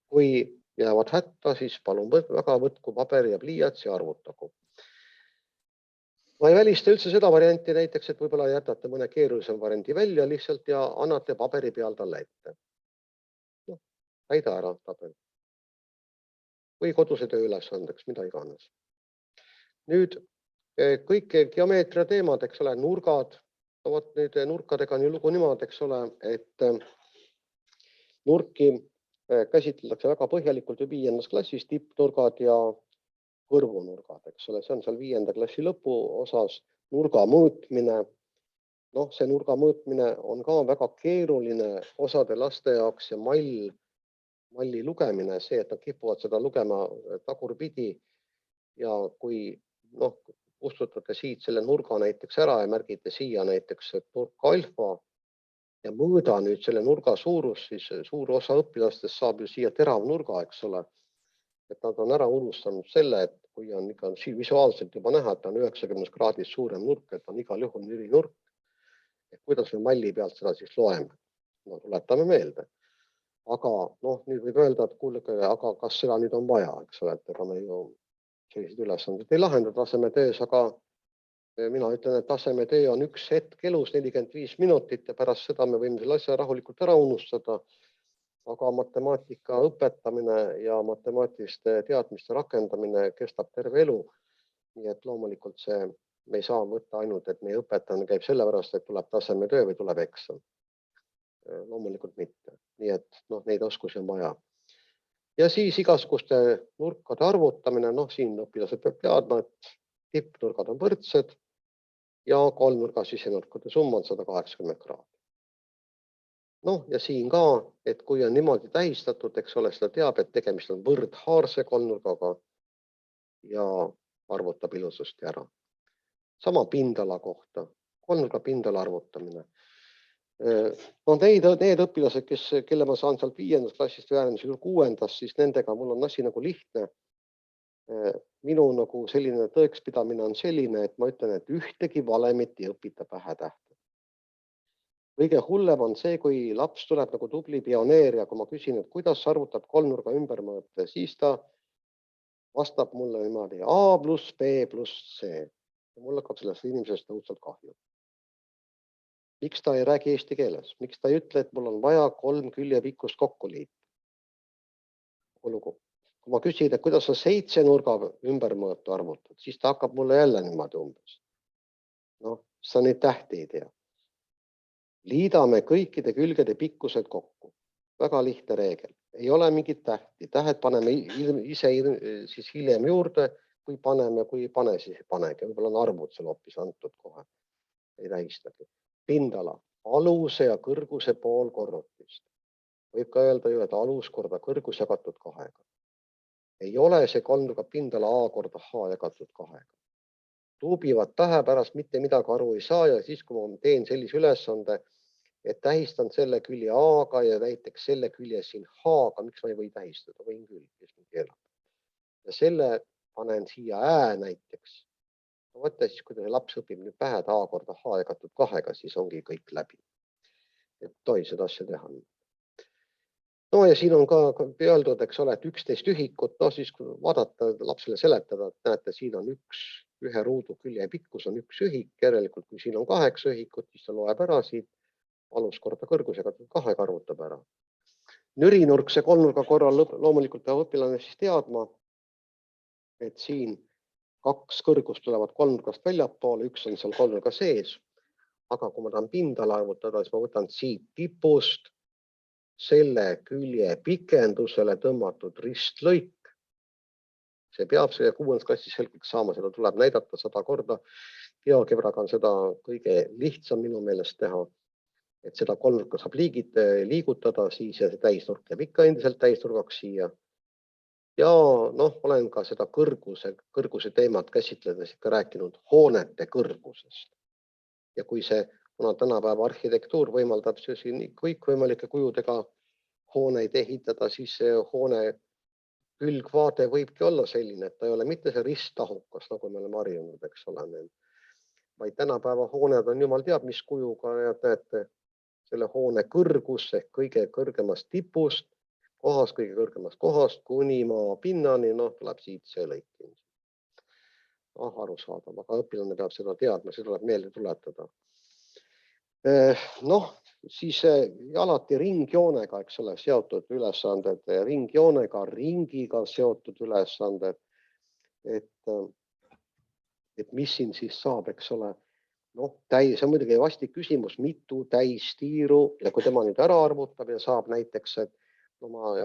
Kui jäävad hätta, siis palun väga võtku paber ja pliiats ja arvutagu. Ma ei välista üldse seda varianti näiteks, et võib-olla jätate mõne keerulisem variandi välja lihtsalt ja annate paberi peal talle ette. Täida ära tabel. Või koduse töö ülesandeks, mida iganes. Nüüd kõik geomeetria teemad, eks ole, nurgad. Nüüd nurkadega on ju lugu niimoodi, eks ole, et nurki käsitletakse väga põhjalikult 5. klassis, tippnurgad ja kõrvunurgad, eks ole, see on seal 5. klassi lõpu osas, nurga mõõtmine Noh, see nurga mõõtmine on ka väga keeruline osade laste jaoks ja malli lugemine, see, et nad kipuvad seda lugema tagurpidi ja kui noh, kustutate siit selle nurga näiteks ära ja märgite siia näiteks nurk alfa ja mõõda nüüd selle nurga suurus, siis suur osa õpilastest saab ju siia teravnurga, eks ole. Et nad on ära unustanud selle, et kui on ikka visuaalselt juba näha, et on 90 kraadist suurem nurk, et on igal juhul nürinurk. Et kuidas me malli pealt seda siis loeme? No tuletame meelde. Aga noh, nüüd võib öelda, et kuulge, aga kas seda nüüd on vaja, eks ole, et ega me ju selliseid ülesanded ei lahenda tasemetöös, aga mina ütlen, et tasemetöö on üks hetk elus 45 minutit ja pärast seda me võime selle asja rahulikult ära unustada. Aga matemaatika õpetamine ja matemaatiliste teadmiste rakendamine kestab terve elu. Nii et loomulikult me ei saa võtta ainult, et meie õpetamine käib sellepärast, et tuleb tasemetöö või tuleb eksam. Loomulikult mitte. Nii et neid oskusi on vaja. Ja siis igasuguste nurkade arvutamine, siin õpilased peab teadma, et tippnurgad on võrdsed ja kolmnurga sisenurkade summa on 180 kraadi. Ja siin ka, et kui on niimoodi tähistatud, eks ole, seda teab, et tegemist on võrdhaarse kolmnurgaga ja arvutab ilusasti ära. Sama pindala kohta, kolmnurga pindala arvutamine. Need õpilased, kelle ma saan sealt 5. klassist või äärmisel 6. siis nendega mul on asi nagu lihtne. Minu nagu selline tõekspidamine on selline, et ma ütlen, et ühtegi valemit ei õpita pähe tähte. Kõige hullem on see, kui laps tuleb nagu tubli pioneer ja kui ma küsin, et kuidas arvutab kolmnurga ümbermõõte, siis ta vastab mulle niimoodi A pluss B pluss C. Ja mul hakkab sellest inimesest õudselt kahju. Miks ta ei räägi eesti keeles? Miks ta ei ütle, et mul on vaja 3 küljepikkust kokku liita? Kui ma küsin, et kuidas sa 7 nurga ümbermõõtu arvutad, siis ta hakkab mulle jälle niimoodi umbes. Sa neid tähti ei tea. Liidame kõikide külgede pikkused kokku. Väga lihtne reegel. Ei ole mingit tähti. Tähed paneme ise siis hiljem juurde, kui paneme, kui ei pane, siis ei panegi. Võib-olla on arvud seal hoopis antud kohe. Ei tähistagi. Pindala, aluse ja kõrguse pool korrutist. Võib ka öelda ju, et alus korda kõrgus jagatud 2. Ei ole see kolmnurga pindala A korda H jagatud 2. Tuubivad pähe pärast mitte midagi aru ei saa ja siis, kui ma teen sellise ülesande, et tähistan selle külje A-ga ja näiteks selle külje siin H-ga, miks ma ei või tähistada, võin küll, kes mind keelab. Ja selle panen siia näiteks. Võtta siis, kui laps õpib nüüd pähe, et A korda H jagatud 2, siis ongi kõik läbi. Et tohi seda asja teha. Ja siin on ka öeldud, eks ole, et 11 ühikut, siis kui vaadata, lapsele seletada, et näete, siin on ühe ruudu külje pikkus on 1 ühik, järelikult kui siin on 8 ühikut, siis ta loeb ära siit, alus korda kõrgus jagatud 2 arvutab ära. Nürinurkse kolmnurga korral loomulikult peab õpilane siis teadma, et siin 2 kõrgust tulevad kolmnurgast väljapoole, 1 on seal kolmnurga sees. Aga kui ma tahan pindala arvutada, siis ma võtan siit tipust selle külje pikendusele tõmmatud ristlõik. See peab 6. klassis selgeks saama, seda tuleb näidata 100 korda. GeoGebraga on seda kõige lihtsam minu meelest teha. Et seda kolmnurka saab liigutada siis ja see täisnurk jääb ikka endiselt täisnurgaks siia. Ja olen ka seda kõrguse teemat käsitledes ikka rääkinud hoonete kõrgusest. Ja kui kuna tänapäeva arhitektuur võimaldab siin kõikvõimalike kujudega hooneid ehitada, siis see hoone külgvaade võibki olla selline, et ta ei ole mitte see risttahukas, nagu me oleme harjunud, eks ole. Vaid tänapäeva hooned on jumal teab mis kujuga ja näete, selle hoone kõrgus ehk kõige kõrgemast tipust, kõige kõrgemast kohast kuni maa pinnani, tuleb siit see lõik. Arusaadav, aga õpilane peab seda teadma, see tuleb meelde tuletada. Siis alati ringjoonega, eks ole, seotud ülesanded, ringjoonega, ringiga seotud ülesanded, et mis siin siis saab, eks ole. See on muidugi vastik küsimus, mitu täistiiru ja kui tema nüüd ära arvutab ja saab näiteks, et me ei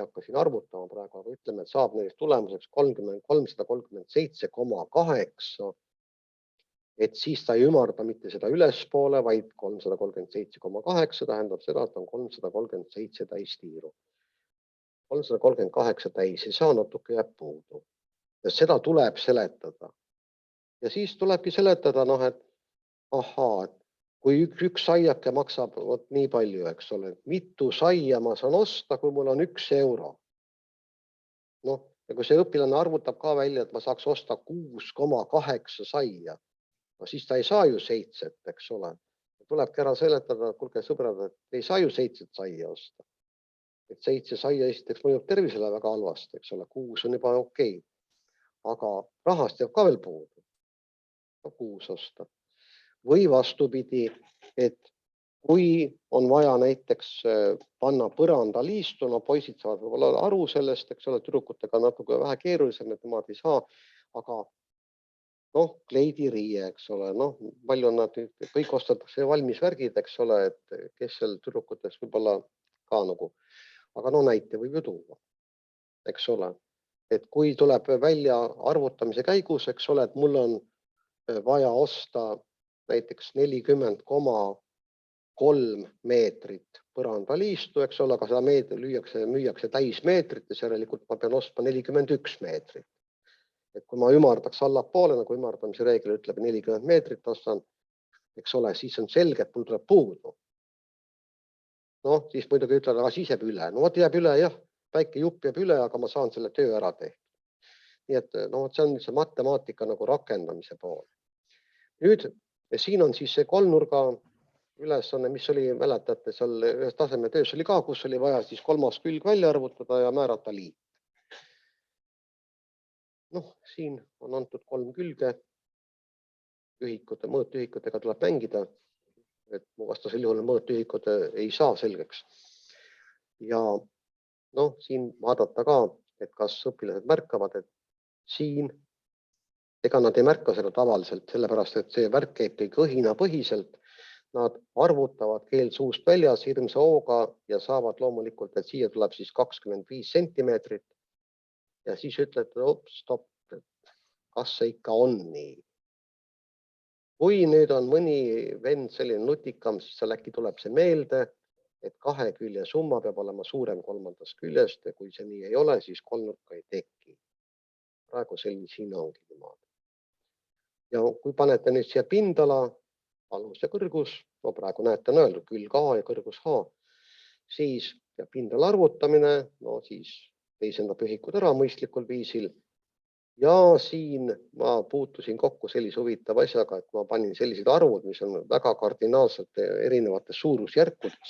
hakka siin arvutama praegu, aga ütleme, et saab neist tulemuseks 337,8 et siis ta ei ümarda mitte seda ülespoole, vaid 337,8 tähendab seda, et on 337 täistiiru. 338 täis, ei saa, natuke jääb puudu. Ja seda tuleb seletada. Ja siis tulebki seletada, et ahaa, et kui üks saiake maksab nii palju, eks ole, mitu saia ma saan osta, kui mul on 1 euro. Ja kui see õpilane arvutab ka välja, et ma saaks osta 6,8 saia, siis ta ei saa ju 7, eks ole. Tulebki ära seletada, et kuulge sõbrad, et ei saa ju 7 saia osta. Et 7 saia esiteks mõjub tervisele väga halvasti, eks ole, 6 on juba okei. Aga rahast jääb ka veel puudu. 6 osta. Või vastupidi, et kui on vaja näiteks panna põrandaliistu, poisid saavad võib-olla aru sellest, eks ole, tüdrukutega natuke vähe keerulisem, et nemad ei saa, aga kleidiriie, eks ole, palju on nad, kõik ostatakse valmis värgid, eks ole, et kes seal tüdrukuteks võib-olla ka aga näite võib ju tuua, eks ole, et kui tuleb välja arvutamise käigus, eks ole, et mul on vaja osta näiteks 40,3 meetrit põrandaliistu, eks ole, aga seda müüakse täismeetrites, järelikult ma pean ostma 41 meetrit. Et kui ma ümardaks allapoole, nagu ümardamise reegel ütleb, 40 meetrit ostan, eks ole, siis on selge, et mul tuleb puudu. Siis muidugi ütled, aga siis jääb üle. Vot jääb üle, jah, väike jupp jääb üle, aga ma saan selle töö ära tehtud. Nii et see on see matemaatika rakendamise pool. Nüüd siin on siis see kolmnurga ülesanne, mis oli, mäletate, seal ühes tasemetöös oli ka, kus oli vaja siis 3. külg välja arvutada ja määrata liit. Siin on antud 3 külge. Mõõtühikutega tuleb mängida, et vastasel juhul mõõtühikud ei saa selgeks. Ja siin vaadata ka, et kas õpilased märkavad, et siin, ega nad ei märka seda tavaliselt, sellepärast, et see värk käib kõik õhinapõhiselt. Nad arvutavad keel suust väljas hirmsa hooga ja saavad loomulikult, et siia tuleb siis 25 sentimeetrit. Ja siis ütled, stopp, kas see ikka on nii? Kui nüüd on mõni vend selline nutikam, siis seal äkki tuleb see meelde, et 2 külje summa peab olema suurem 3. küljest ja kui see nii ei ole, siis kolmnurka ei teki. Praegu siin ongi niimoodi. Ja kui panete nüüd siia pindala, alus ja kõrgus, praegu näete, on öeldud külg A ja kõrgus H, siis pindala arvutamine, siis teisendab ühikud ära mõistlikul viisil. Ja siin ma puutusin kokku sellise huvitava asjaga, et ma panin sellised arvud, mis on väga kardinaalselt erinevates suurusjärkudes.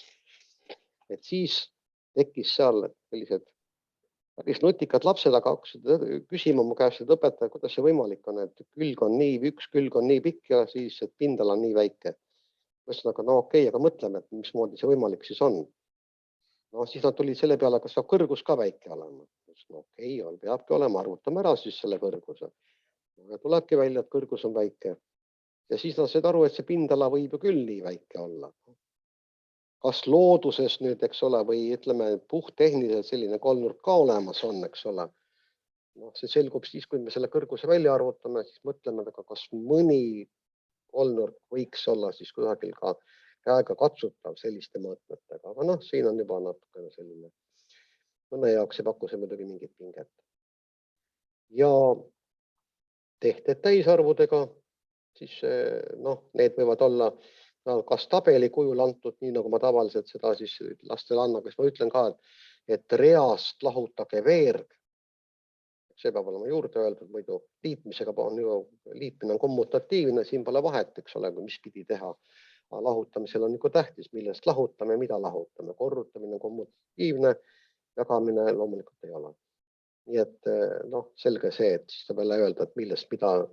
Et siis tekkis seal sellised päris nutikad lapsed, aga hakkasid küsima mu käest, et õpetaja, kuidas see võimalik on, et üks külg on nii pikk ja siis et pindala on nii väike. Mõtlesin, aga okei, aga mõtleme, et mismoodi see võimalik siis on. Siis nad tulid selle peale, kas saab kõrgus ka väike olema. Okei, peabki olema, arvutame ära siis selle kõrguse. Tulebki välja, et kõrgus on väike. Ja siis nad said aru, et see pindala võib ju küll nii väike olla. Kas looduses nüüd, eks ole, või ütleme puhttehniliselt selline kolmnurk ka olemas on, eks ole. See selgub siis, kui me selle kõrguse välja arvutame, siis mõtleme, kas mõni kolmnurk võiks olla siis kusagil ka käega katsutav selliste mõõtmetega. Aga siin on juba natukene selline, mõne jaoks ei paku see muidugi mingit pinget. Ja tehted täisarvudega, siis need võivad olla kas tabeli kujul antud, nii nagu ma tavaliselt seda siis lastele annan, kes ma ütlen ka, et reast lahutage veerg. See peab olema juurde öeldud, muidu liitmine on kommutatiivne, siin pole vahet, eks ole, mis pidi teha. Aga lahutamisel on tähtis, millest lahutame, mida lahutame. Korrutamine on kommutatiivne, jagamine loomulikult ei ole. Nii et selge see, et siis saab jälle öelda, et millest mida.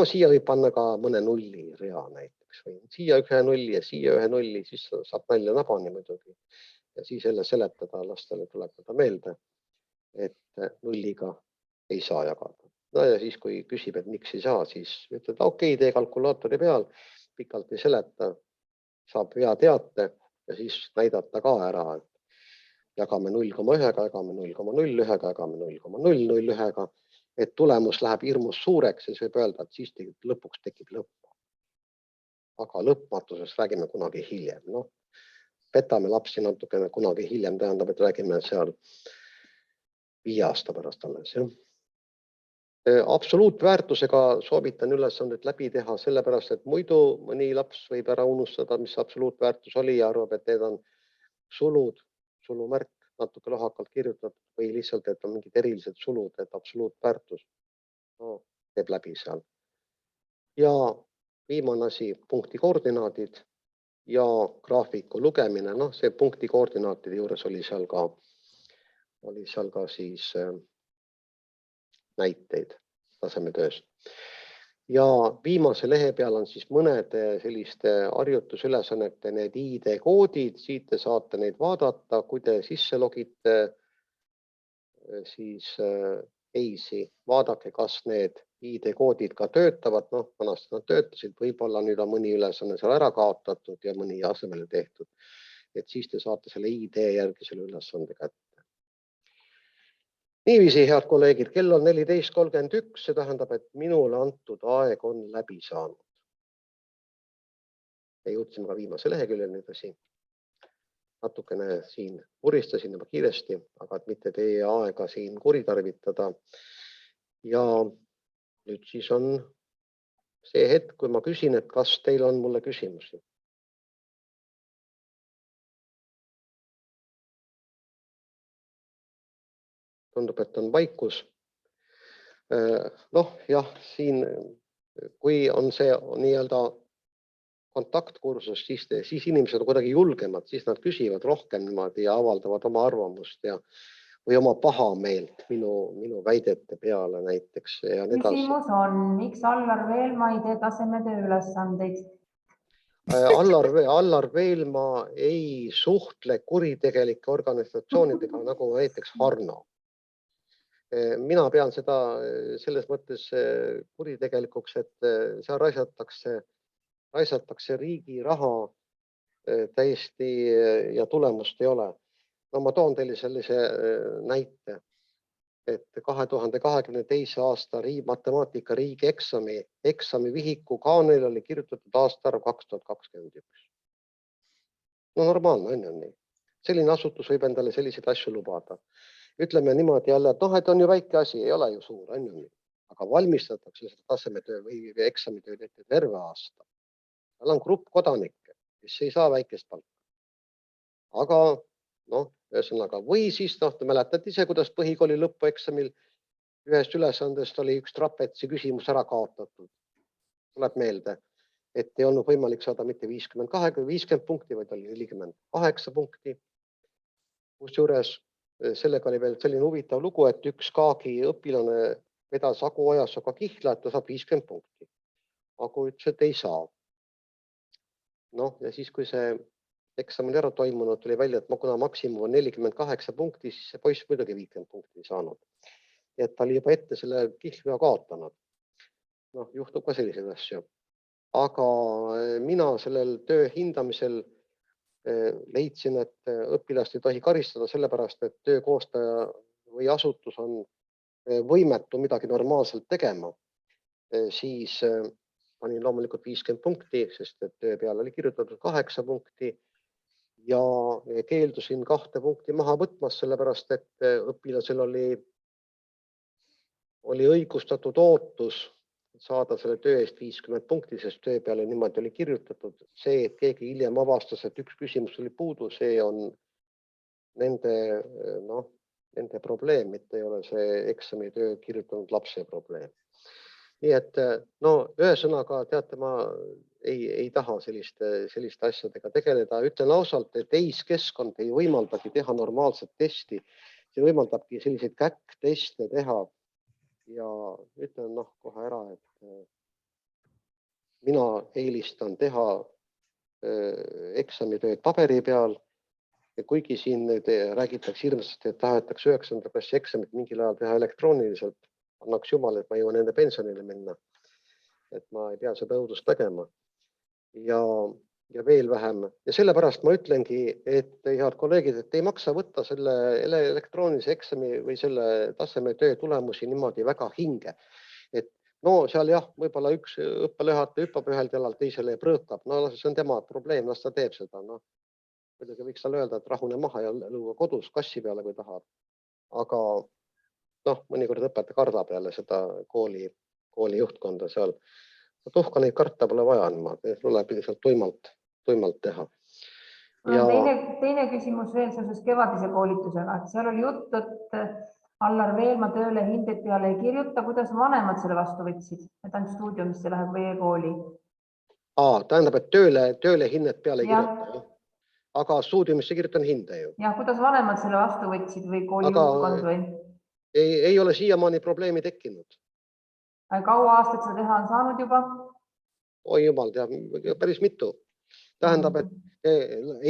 Siia võib panna ka mõne nulli rea näiteks või siia 1 nulli ja siia 1 nulli, siis saab välja nabani muidugi. Ja siis jälle seletada lastele tuletada meelde, et nulliga ei saa jagada. Ja siis, kui küsib, et miks ei saa, siis ütled, okei, tee kalkulaatori peal, pikalt ei seleta, saab hea teate ja siis näidata ka ära, et jagame 0,1-ga, jagame 0,01-ga, jagame 0,001-ga et tulemus läheb hirmus suureks, siis võib öelda, et siis lõpuks tekib lõpp. Aga lõpmatuses räägime kunagi hiljem. No, petame lapsi natukene kunagi hiljem, tähendab, et räägime seal 5 aasta pärast alles. Absoluutväärtusega soovitan ülesanded läbi teha, sellepärast, et muidu mõni laps võib ära unustada, mis absoluutväärtus oli ja arvab, et need on sulud, sulumärk, natuke lohakalt kirjutatud või lihtsalt, et on mingid erilised sulud, et absoluutväärtus teeb läbi seal. Ja viimane asi, punkti koordinaadid ja graafiku lugemine. No, see punkti koordinaatide juures oli seal ka siis näiteid tasemetööst. Ja viimase lehe peal on siis mõned selliste harjutusülesannete need ID-koodid, siit te saate neid vaadata, kui te sisse logite, siis eisi, vaadake, kas need ID-koodid ka töötavad, noh, vanasti nad töötasid, võib-olla nüüd on mõni ülesanne seal ära kaotatud ja mõni asemele tehtud, et siis te saate selle ID järgi selle ülesande kätte. Niiviisi, head kolleegid, kell on 14.31, see tähendab, et minule antud aeg on läbi saanud. Ja jõudsime ka viimase leheküljeni, tõsi. Natukene siin uristasin juba kiiresti, aga et mitte teie aega siin kuritarvitada. Ja nüüd siis on see hetk, kui ma küsin, et kas teil on mulle küsimusi. Tundub, et on vaikus. Noh, jah, siin, kui on see nii-öelda kontaktkursus, siis inimesed on kuidagi julgemad, siis nad küsivad rohkem niimoodi ja avaldavad oma arvamust või oma pahameelt minu väidete peale näiteks. Ja küsimus on, miks Allar Veelma ei tee tasemetöö ülesandeid? Allar Veelma ei suhtle kuritegelike organisatsioonidega nagu näiteks Harno. Mina pean seda selles mõttes kuritegelikuks, et seal raisatakse riigi raha täiesti ja tulemust ei ole. No ma toon teile sellise näite, et 2022. aasta matemaatika riigieksami vihiku kaanel oli kirjutatud aastaarv 2021. No normaalne on ju nii. Selline asutus võib endale selliseid asju lubada. Ütleme niimoodi jälle, et noh, et on ju väike asi, ei ole ju suur, on ju nii. Aga valmistatakse seda tasemetöö või eksamitööd ette terve aasta. Seal on grupp kodanikke, kes ei saa väikest palka. Aga noh, ühesõnaga, või siis noh, te mäletate ise, kuidas põhikooli lõpueksamil ühest ülesandest oli üks trapetsi küsimus ära kaotatud. Tuleb meelde, et ei olnud võimalik saada mitte 50 punkti, vaid oli 48 punkti. Kusjuures sellega oli veel selline huvitav lugu, et üks Kaagi õpilane vedas Agu Ojasoga kihla, et ta saab 50 punkti. Agu ütles, et ei saa. Noh, ja siis, kui see eksam oli ära toimunud, tuli välja, et kuna maksimum on 48 punkti, siis see poiss muidugi 50 punkti ei saanud. Et ta oli juba ette selle kihlvea kaotanud. Noh, juhtub ka selliseid asju. Aga mina sellel töö hindamisel leidsin, et õpilast ei tohi karistada sellepärast, et töö koostaja või asutus on võimetu midagi normaalselt tegema. Siis panin loomulikult 50 punkti, sest et töö peale oli kirjutatud 8 punkti ja keeldusin 2 punkti maha võtmas, sellepärast et õpilasel oli õigustatud ootus saada selle töö eest 50 punkti, sest töö peale niimoodi oli kirjutatud. See, et keegi hiljem avastas, et üks küsimus oli puudu, see on nende probleem, mitte ei ole see eksamitöö kirjutanud lapse probleem. Nii et no ühesõnaga, teate, ma ei taha selliste asjadega tegeleda. Ütlen ausalt, et EIS-keskkond ei võimaldagi teha normaalset testi. See võimaldabki selliseid käkk-teste teha. Ja ütlen kohe ära, et mina eelistan teha eksamitööd paberi peal. Ja kuigi siin räägitakse hirmsasti, et tahetakse 9. klassi eksamit mingil ajal teha elektrooniliselt, annaks jumal, et ma jõuan enda pensionile minna. Et ma ei pea seda õudust tegema. Ja ja veel vähem. Ja sellepärast ma ütlengi, et head kolleegid, et ei maksa võtta selle elektroonilise eksami või selle tasemetöö tulemusi niimoodi väga hinge. Et no seal jah, võib-olla üks õppelõhataja hüppab ühelt jalalt teisele ja prõõkab. No see on tema probleem, las ta teeb seda. No, muidugi võiks talle öelda, et rahune maha ja luua kodus kassi peale, kui tahab. Aga noh, mõnikord õpetaja kardab jälle seda kooli juhtkonda seal. Tuhka neid karta pole vaja, tuleb lihtsalt tuimalt teha. Ja... Teine küsimus veel seoses kevadise koolitusega. Seal oli jutt, et Allar Veelma tööle hindeid peale ei kirjuta. Kuidas vanemad selle vastu võtsid? Et ainult stuudiumisse läheb või e-kooli? Tähendab, et tööle hinnet peale ei kirjuta. Aga stuudiumisse kirjutan hinde ju. Ja kuidas vanemad selle vastu võtsid või kooli juhtkond või? Ei ole siiamaani probleemi tekkinud. Kaua aastat seda teha on saanud juba? Oi jumal, teab, päris mitu. Tähendab, et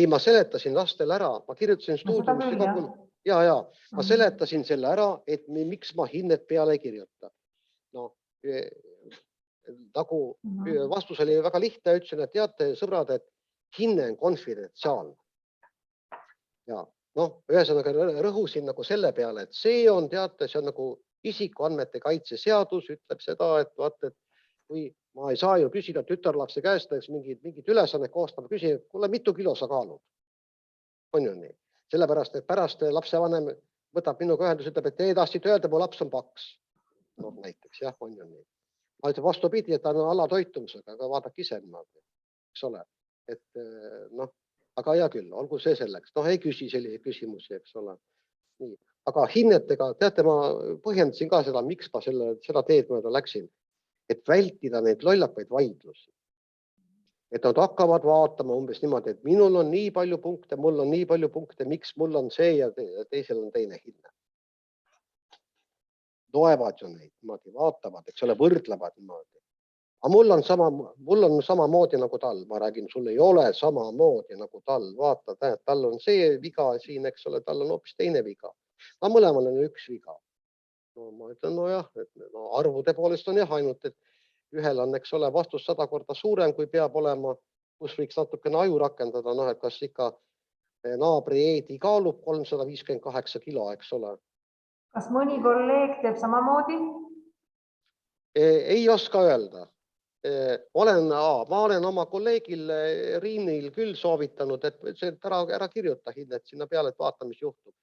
ma seletasin lastele ära, ma kirjutasin stuudiumisse ka. Ja, ma seletasin selle ära, et miks ma hinnet peale ei kirjuta. No, nagu vastus oli väga lihtne, ütlesin, et teate, sõbrad, et hinne on konfidentsiaalne. Ja ühesõnaga rõhusin nagu selle peale, et see on, teate, see on nagu isikuandmete kaitse seadus ütleb seda, et vaata, et kui ma ei saa ju küsida tütarlapse käest, mingid ülesannet koostama, küsin, kuule, mitu kilo sa kaalud? On ju nii. Sellepärast, et pärast lapsevanem võtab minuga ühendus, ütleb, et te tahtsite öelda, mu laps on paks. Näiteks, jah, on ju nii. Ma ütlen vastupidi, et ta on alatoitumusega, aga vaadake ise niimoodi, eks ole. Et aga hea küll, olgu see selleks. Ei küsi selliseid küsimusi, eks ole. Nii. Aga hinnetega, teate, ma põhjendasin ka seda, miks ma seda teed mööda läksin, et vältida neid lollakaid vaidlusi. Et nad hakkavad vaatama umbes niimoodi, et minul on nii palju punkte, mul on nii palju punkte, miks mul on see ja teisel on teine hinne. Loevad ju neid niimoodi, vaatavad, eks ole, võrdlevad niimoodi. Aga mul on samamoodi nagu tal, ma räägin, sul ei ole samamoodi nagu tal, vaata, tal on see viga siin, eks ole, tal on hoopis teine viga. Mõlemal on üks viga. Ma ütlen, nojah, arvude poolest on jah ainult, et ühel on, eks ole, vastus 100 korda suurem, kui peab olema, kus võiks natukene aju rakendada, et kas ikka naabri eedi kaalub 358 kilo, eks ole. Kas mõni kolleeg teeb samamoodi? Ei oska öelda. Ma olen oma kolleegil Riinil küll soovitanud, et ära kirjuta hinnet sinna peale, et vaata, mis juhtub.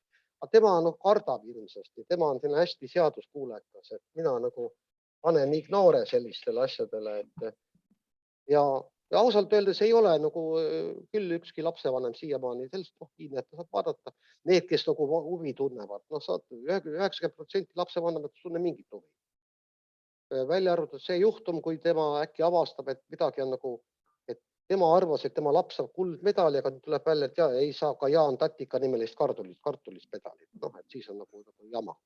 Aga tema kardab hirmsasti, tema on hästi seaduskuulekas, et mina nagu panen ignoore sellistele asjadele. Ja ausalt öeldes ei ole nagu küll ükski lapsevanem siiamaani sellist hinnet saab vaadata. Need, kes nagu huvi tunnevad, 90% lapsevanemat tunne mingit huvi. Välja arvatud see juhtum, kui tema äkki avastab, et midagi on nagu, et tema arvas, et tema laps saab kuldmedali, aga tuleb välja, et ei saa ka Jaan Tatika nimelist kartulist medalit. Et siis on nagu jama.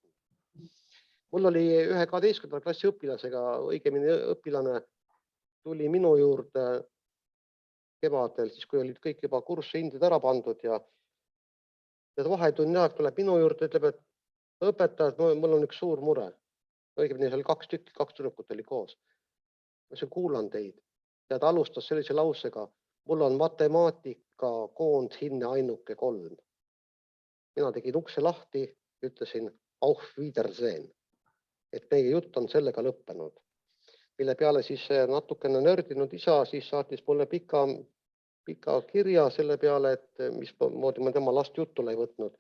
Mul oli ühe 12. klassi õpilasega, õigemini õpilane tuli minu juurde kevadel, siis kui olid kõik juba kursse hinded ära pandud ja vahetunni aeg tuleb minu juurde, ütleb, et õpetajad, mul on üks suur mure. Õigemini seal 2 tüdrukut oli koos. Ma kuulan teid. Ja ta alustas sellise lausega, mul on matemaatika koondhinne ainuke 3. Mina tegin ukse lahti, ütlesin auf Wiedersehen, et meie jutt on sellega lõppenud. Mille peale siis natukene nördinud isa siis saatis mulle pika kirja selle peale, et mismoodi ma tema last jutule ei võtnud.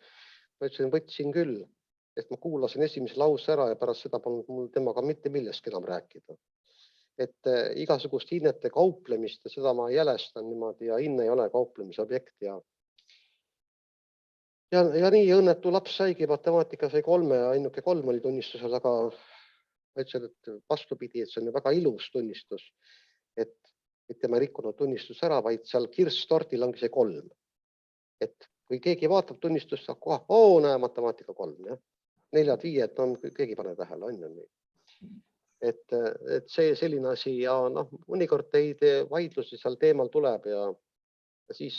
Ma ütlesin, võtsin küll. Et ma kuulasin esimese lause ära ja pärast seda polnud mul temaga mitte millestki enam rääkida. Et igasugust hinnete kauplemist ja seda ma jälestan niimoodi ja hinne ei ole kauplemise objekt. Ja nii õnnetu laps saigi, matemaatika sai 3 ja ainuke 3 oli tunnistusel, aga ma ütlesin, et vastupidi, et see on väga ilus tunnistus. Et ma ei rikkunud tunnistus ära, vaid seal kirsstortil ongi see 3. Et kui keegi vaatab tunnistust, saab kohe, näe, matemaatika 3, jah. 4-5, keegi pane tähele, on ju nii. Et see selline asi ja mõnikord teid vaidlusi seal teemal tuleb ja siis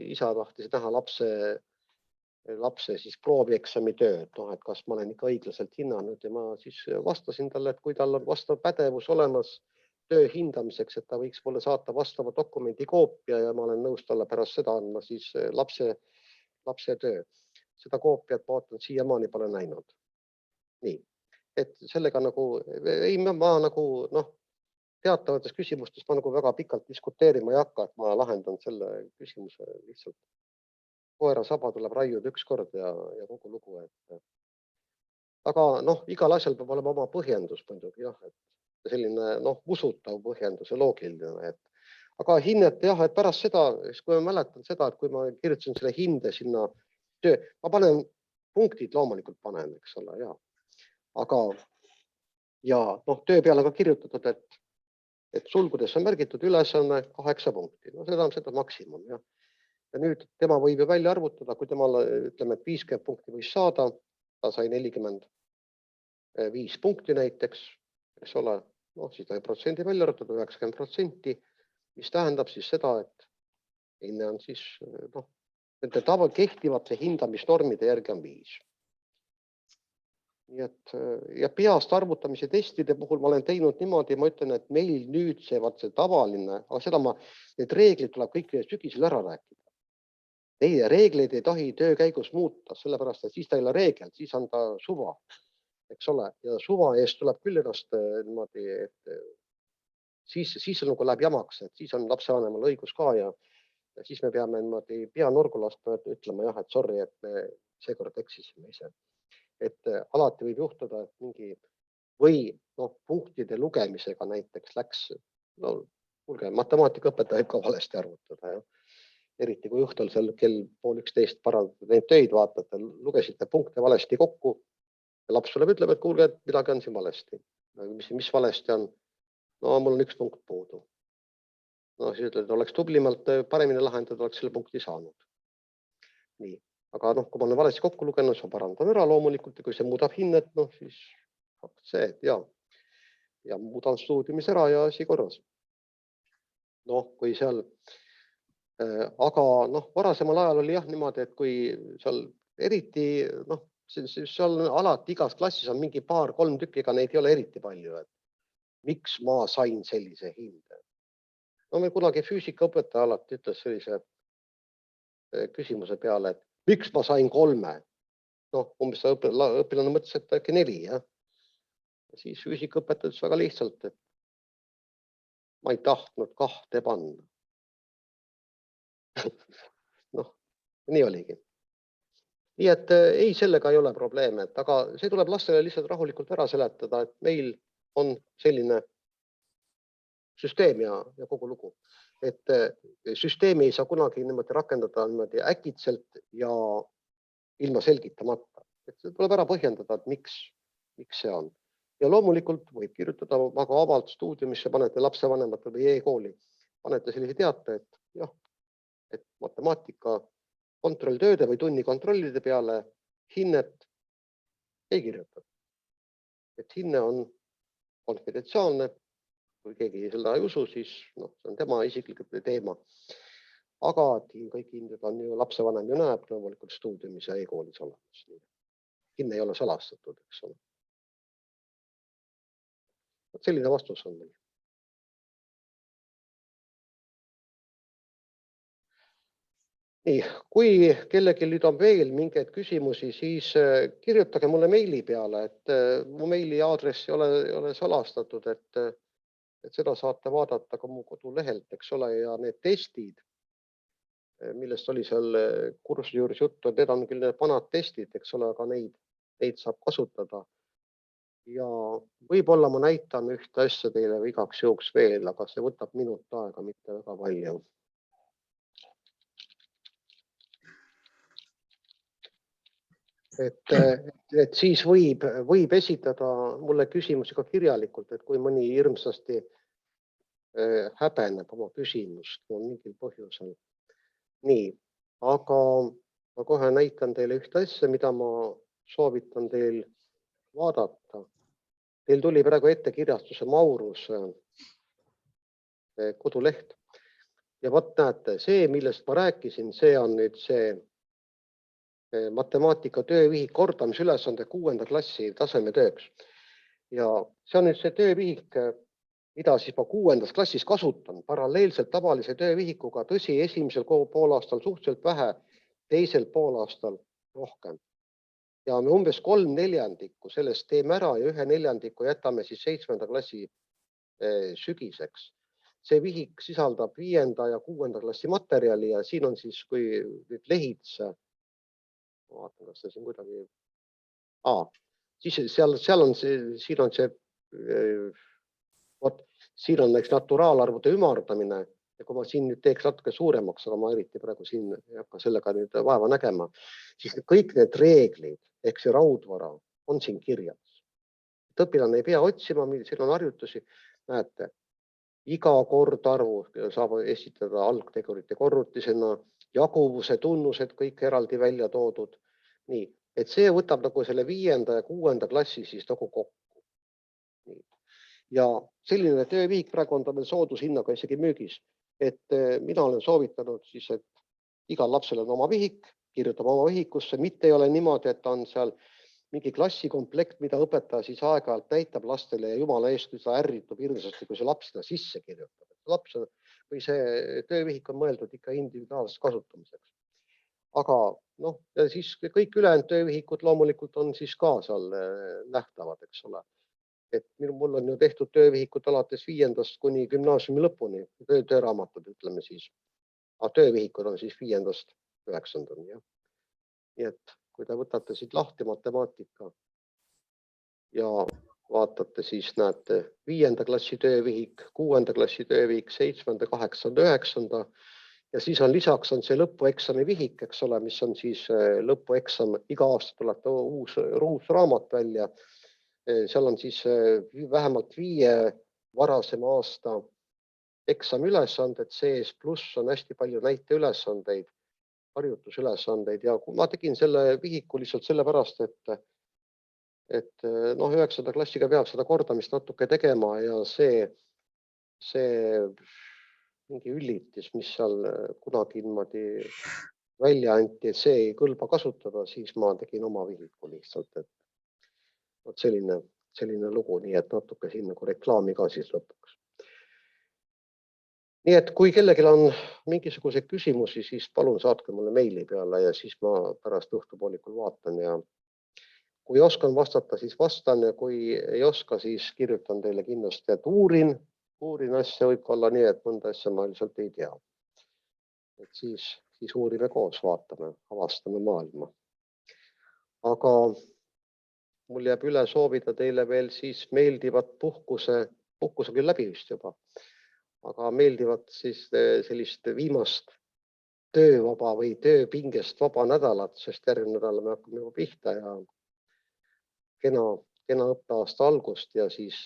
isa tahtis näha lapse siis proovieksami tööd, et kas ma olen ikka õiglaselt hinnanud ja ma siis vastasin talle, et kui tal on vastav pädevus olemas, töö hindamiseks, et ta võiks mulle saata vastava dokumendi koopia ja ma olen nõus talle pärast seda andma siis lapse töö. Seda koopiat vaatan siiamaani pole näinud. Nii, et sellega nagu, ma nagu teatavates küsimustes ma nagu väga pikalt diskuteerima ei hakka, et ma lahendan selle küsimuse lihtsalt. Koera saba tuleb raiuda üks kord ja kogu lugu. Aga igal asjal peab olema oma põhjendus muidugi jah, et selline usutav põhjendus ja loogiline. Aga hinnet jah, et pärast seda, kui ma mäletan seda, et kui ma kirjutasin selle hinde sinna töö, ma panen punktid loomulikult panen, eks ole, ja. Aga töö peale ka kirjutatud, et sulgudes on märgitud ülesanne 8 punkti. Seda on seda maksimum, jah. Ja nüüd tema võib ju välja arvutada, kui temale ütleme, et 50 punkti võis saada, ta sai 45 punkti näiteks, eks ole, siis ta protsendi välja arvutada 90%, mis tähendab siis seda, et hinne on siis, nende kehtivate hindamisnormide järgi on 5. Nii et, ja peast arvutamise testide puhul ma olen teinud niimoodi, ma ütlen, et meil nüüd see tavaline, aga seda need reeglid tuleb kõik sügisel ära rääkida. Teie reegleid ei tohi töö käigus muuta, sellepärast, et siis ta ei ole reegel, siis on ta suva, eks ole, ja suva eest tuleb küll ennast niimoodi, et siis on nagu läheb jamaks, et siis on lapsevanemal õigus ka ja siis me peame niimoodi pea nurgu lasta, ütlema jah, et sorry, et me seekord eksisime ise. Et alati võib juhtuda, et mingi või punktide lugemisega näiteks läks, kuulge, matemaatikaõpetaja võib ka valesti arvutada, jah. Eriti kui õhtul seal kell 12:30 parandada neid töid vaatate, lugesite punkte valesti kokku ja laps tuleb ütleb, et kuulge, et midagi on siin valesti. Mis valesti on? Mul on 1 punkt puudu. Siis ütled, et oleks tublimalt paremini lahendada, oleks selle punkti saanud. Nii, aga kui ma olen valesti kokku lugenud, siis ma parandan ära loomulikult ja kui see muudab hinnet, siis see, et ja muudan stuudiumis ära ja asi korras. Kui seal aga varasemal ajal oli jah niimoodi, et kui seal eriti, seal alati igas klassis on mingi 2-3 tükkiga, neid ei ole eriti palju, et miks ma sain sellise hinde. Meil kunagi füüsikaõpetaja alati ütles sellise küsimuse peale, et miks ma sain 3? Umbes õpilane mõtles, et äkki 4, jah. Siis füüsikaõpetaja ütles väga lihtsalt, et ma ei tahtnud 2 panna. Nii oligi. Nii et ei, sellega ei ole probleeme, aga see tuleb lastele lihtsalt rahulikult ära seletada, et meil on selline süsteem ja kogu lugu. Et süsteemi ei saa kunagi niimoodi rakendada niimoodi äkitselt ja ilma selgitamata. Et see tuleb ära põhjendada, et miks see on. Ja loomulikult võib kirjutada väga vabalt stuudiumisse, panete lapsevanematele või e-kooli, panete sellise teate, et jah, et matemaatika kontrolltööde või tunni kontrollide peale hinnet ei kirjuta. Et hinne on konfidentsiaalne, kui keegi seda ei usu, siis see on tema isiklik teema. Aga kõik hinded on ju lapsevanem ju näeb loomulikult stuudiumis ja e-koolis olemas. Hinne ei ole salastatud, eks ole. Selline vastus on meil. Nii, kui kellelgi nüüd on veel mingeid küsimusi, siis kirjutage mulle meili peale, et mu meili aadress ei ole salastatud, et seda saate vaadata ka mu kodulehelt, eks ole, ja need testid, millest oli seal kursuse juures juttu, need on küll need vanad testid, eks ole, aga neid saab kasutada. Ja võib-olla ma näitan ühte asja teile igaks juhuks veel, aga see võtab minut aega, mitte väga palju. Et siis võib esitada mulle küsimusi ka kirjalikult, et kui mõni hirmsasti häbeneb oma küsimust mingil põhjusel. Nii, aga ma kohe näitan teile ühte asja, mida ma soovitan teil vaadata. Teil tuli praegu ette kirjastuse Maurus koduleht. Ja vot näete, see, millest ma rääkisin, see on nüüd see matemaatika töövihik kordamisülesande 6. klassi tasemetööks. Ja see on nüüd see töövihik, mida siis ma 6. klassis kasutan paralleelselt tavalise töövihikuga, tõsi, esimesel poolaastal suhteliselt vähe, teisel poolaastal rohkem. Ja me umbes 3/4 sellest teeme ära ja 1/4 jätame siis 7. klassi sügiseks. See vihik sisaldab 5. ja 6. klassi materjali ja siin on siis, kui nüüd lehitse, ma vaatan, kas see siin kuidagi, siis seal on siin on see, siin on näiteks naturaalarvude ümardamine ja kui ma siin nüüd teeks natuke suuremaks, aga ma eriti praegu siin ei hakka sellega nüüd vaeva nägema, siis kõik need reeglid ehk see raudvara on siin kirjas. Õpilane ei pea otsima, siin on harjutusi, näete, iga kordarvu saab esitada algtegurite korrutisena, jaguvuse tunnused kõik eraldi välja toodud. Nii, et see võtab nagu selle 5. ja 6. klassi siis nagu kokku. Ja selline töövihik praegu on ta veel soodushinnaga isegi müügis, et mina olen soovitanud siis, et igal lapsel on oma vihik, kirjutab oma vihikusse, mitte ei ole niimoodi, et on seal mingi klassikomplekt, mida õpetaja siis aeg-ajalt näitab lastele ja jumala eest, kui seda ärritub hirmsasti, kui see laps seda sisse kirjutab. Laps või see töövihik on mõeldud ikka individuaalseks kasutamiseks. Aga ja siis kõik ülejäänud töövihikud loomulikult on siis ka seal nähtavad, eks ole. Et mul on ju tehtud töövihikud alates 5. kuni gümnaasiumi lõpuni, tööraamatud ütleme siis. Aga töövihikud on siis 5. 9. Nii et kui te võtate siit lahti matemaatika ja vaatate, siis näete 5. klassi töövihik, 6. klassi töövihik, 7., 8., 9. Ja siis on lisaks on see lõpueksami vihik, eks ole, mis on siis lõpueksam, iga aasta tuleb uus raamat välja. Seal on siis vähemalt 5 varasema aasta eksamiülesanded sees, pluss on hästi palju näiteülesandeid, harjutusülesandeid ja ma tegin selle vihiku lihtsalt sellepärast, et 9. klassiga peab seda kordamist natuke tegema ja see mingi üllitis, mis seal kunagi niimoodi välja anti, et see ei kõlba kasutada, siis ma tegin oma vihiku lihtsalt, et selline lugu, nii et natuke siin nagu reklaami ka siis lõpuks. Nii et kui kellelgi on mingisuguseid küsimusi, siis palun saatke mulle meili peale ja siis ma pärast õhtupoolikul vaatan ja kui oskan vastata, siis vastan ja kui ei oska, siis kirjutan teile kindlasti, et uurin asja, võib olla nii, et mõnda asja ma lihtsalt ei tea. Et siis uurime koos, vaatame, avastame maailma. Aga mul jääb üle soovida teile veel siis meeldivat puhkuse küll läbi vist juba, aga meeldivat siis sellist viimast töövaba või tööpingest vaba nädalat, sest järgmine nädal me hakkame juba pihta ja kena õppeaasta algust ja siis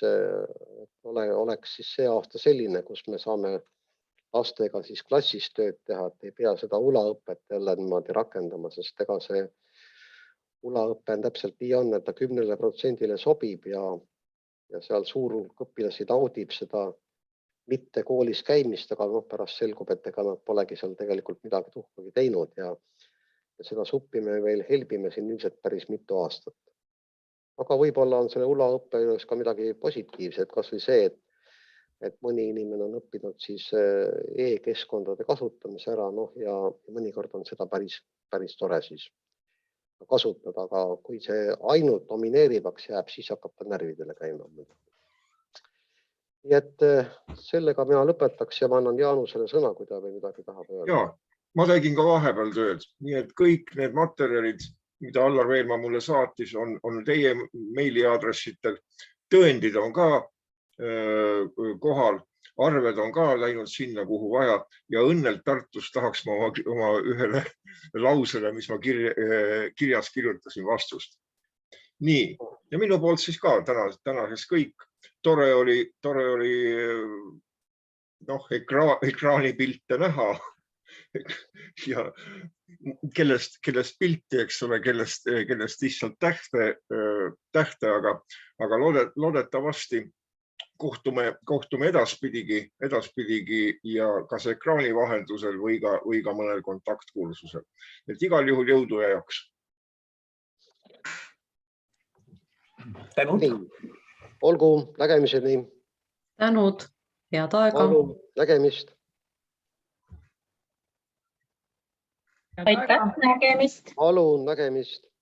oleks siis see aasta selline, kus me saame lastega siis klassis tööd teha, et ei pea seda ulaõpet jälle niimoodi rakendama, sest ega see ulaõpe on täpselt nii on, et ta 10% sobib ja seal suur hulk õpilasi naudib seda mitte koolis käimist, aga pärast selgub, et ega nad polegi seal tegelikult midagi tuhkagi teinud ja seda suppi me veel helbime siin ilmselt päris mitu aastat. Aga võib-olla on selle ulaõppe juures ka midagi positiivset, kas või see, et mõni inimene on õppinud siis e-keskkondade kasutamise ära ja mõnikord on seda päris tore siis kasutada, aga kui see ainult domineerivaks jääb, siis hakkab ta närvidele käima. Nii et sellega mina lõpetaks ja ma annan Jaanusele sõna, kui ta või midagi tahab öelda. Ja, ma tegin ka vahepeal tööd, nii et kõik need materjalid, mida Allar Veelmaa mulle saatis, on teie meiliaadressitel. Tõendid on ka kohal, arved on ka läinud sinna, kuhu vaja ja õnnelt Tartus tahaks ma oma ühele lausele, mis ma kirjas kirjutasin vastust. Nii, ja minu poolt siis ka tänaseks kõik. Tore oli ekraanipilte näha ja kellest pilti, eks ole, kellest lihtsalt tähte, aga loodetavasti kohtume edaspidigi ja kas ekraani vahendusel või ka mõnel kontaktkursusel. Et igal juhul jõudu ja jaks. Olgu, nägemiseni. tänud, head aega. palun, nägemist. Aitäh, nägemist. Palun, nägemist.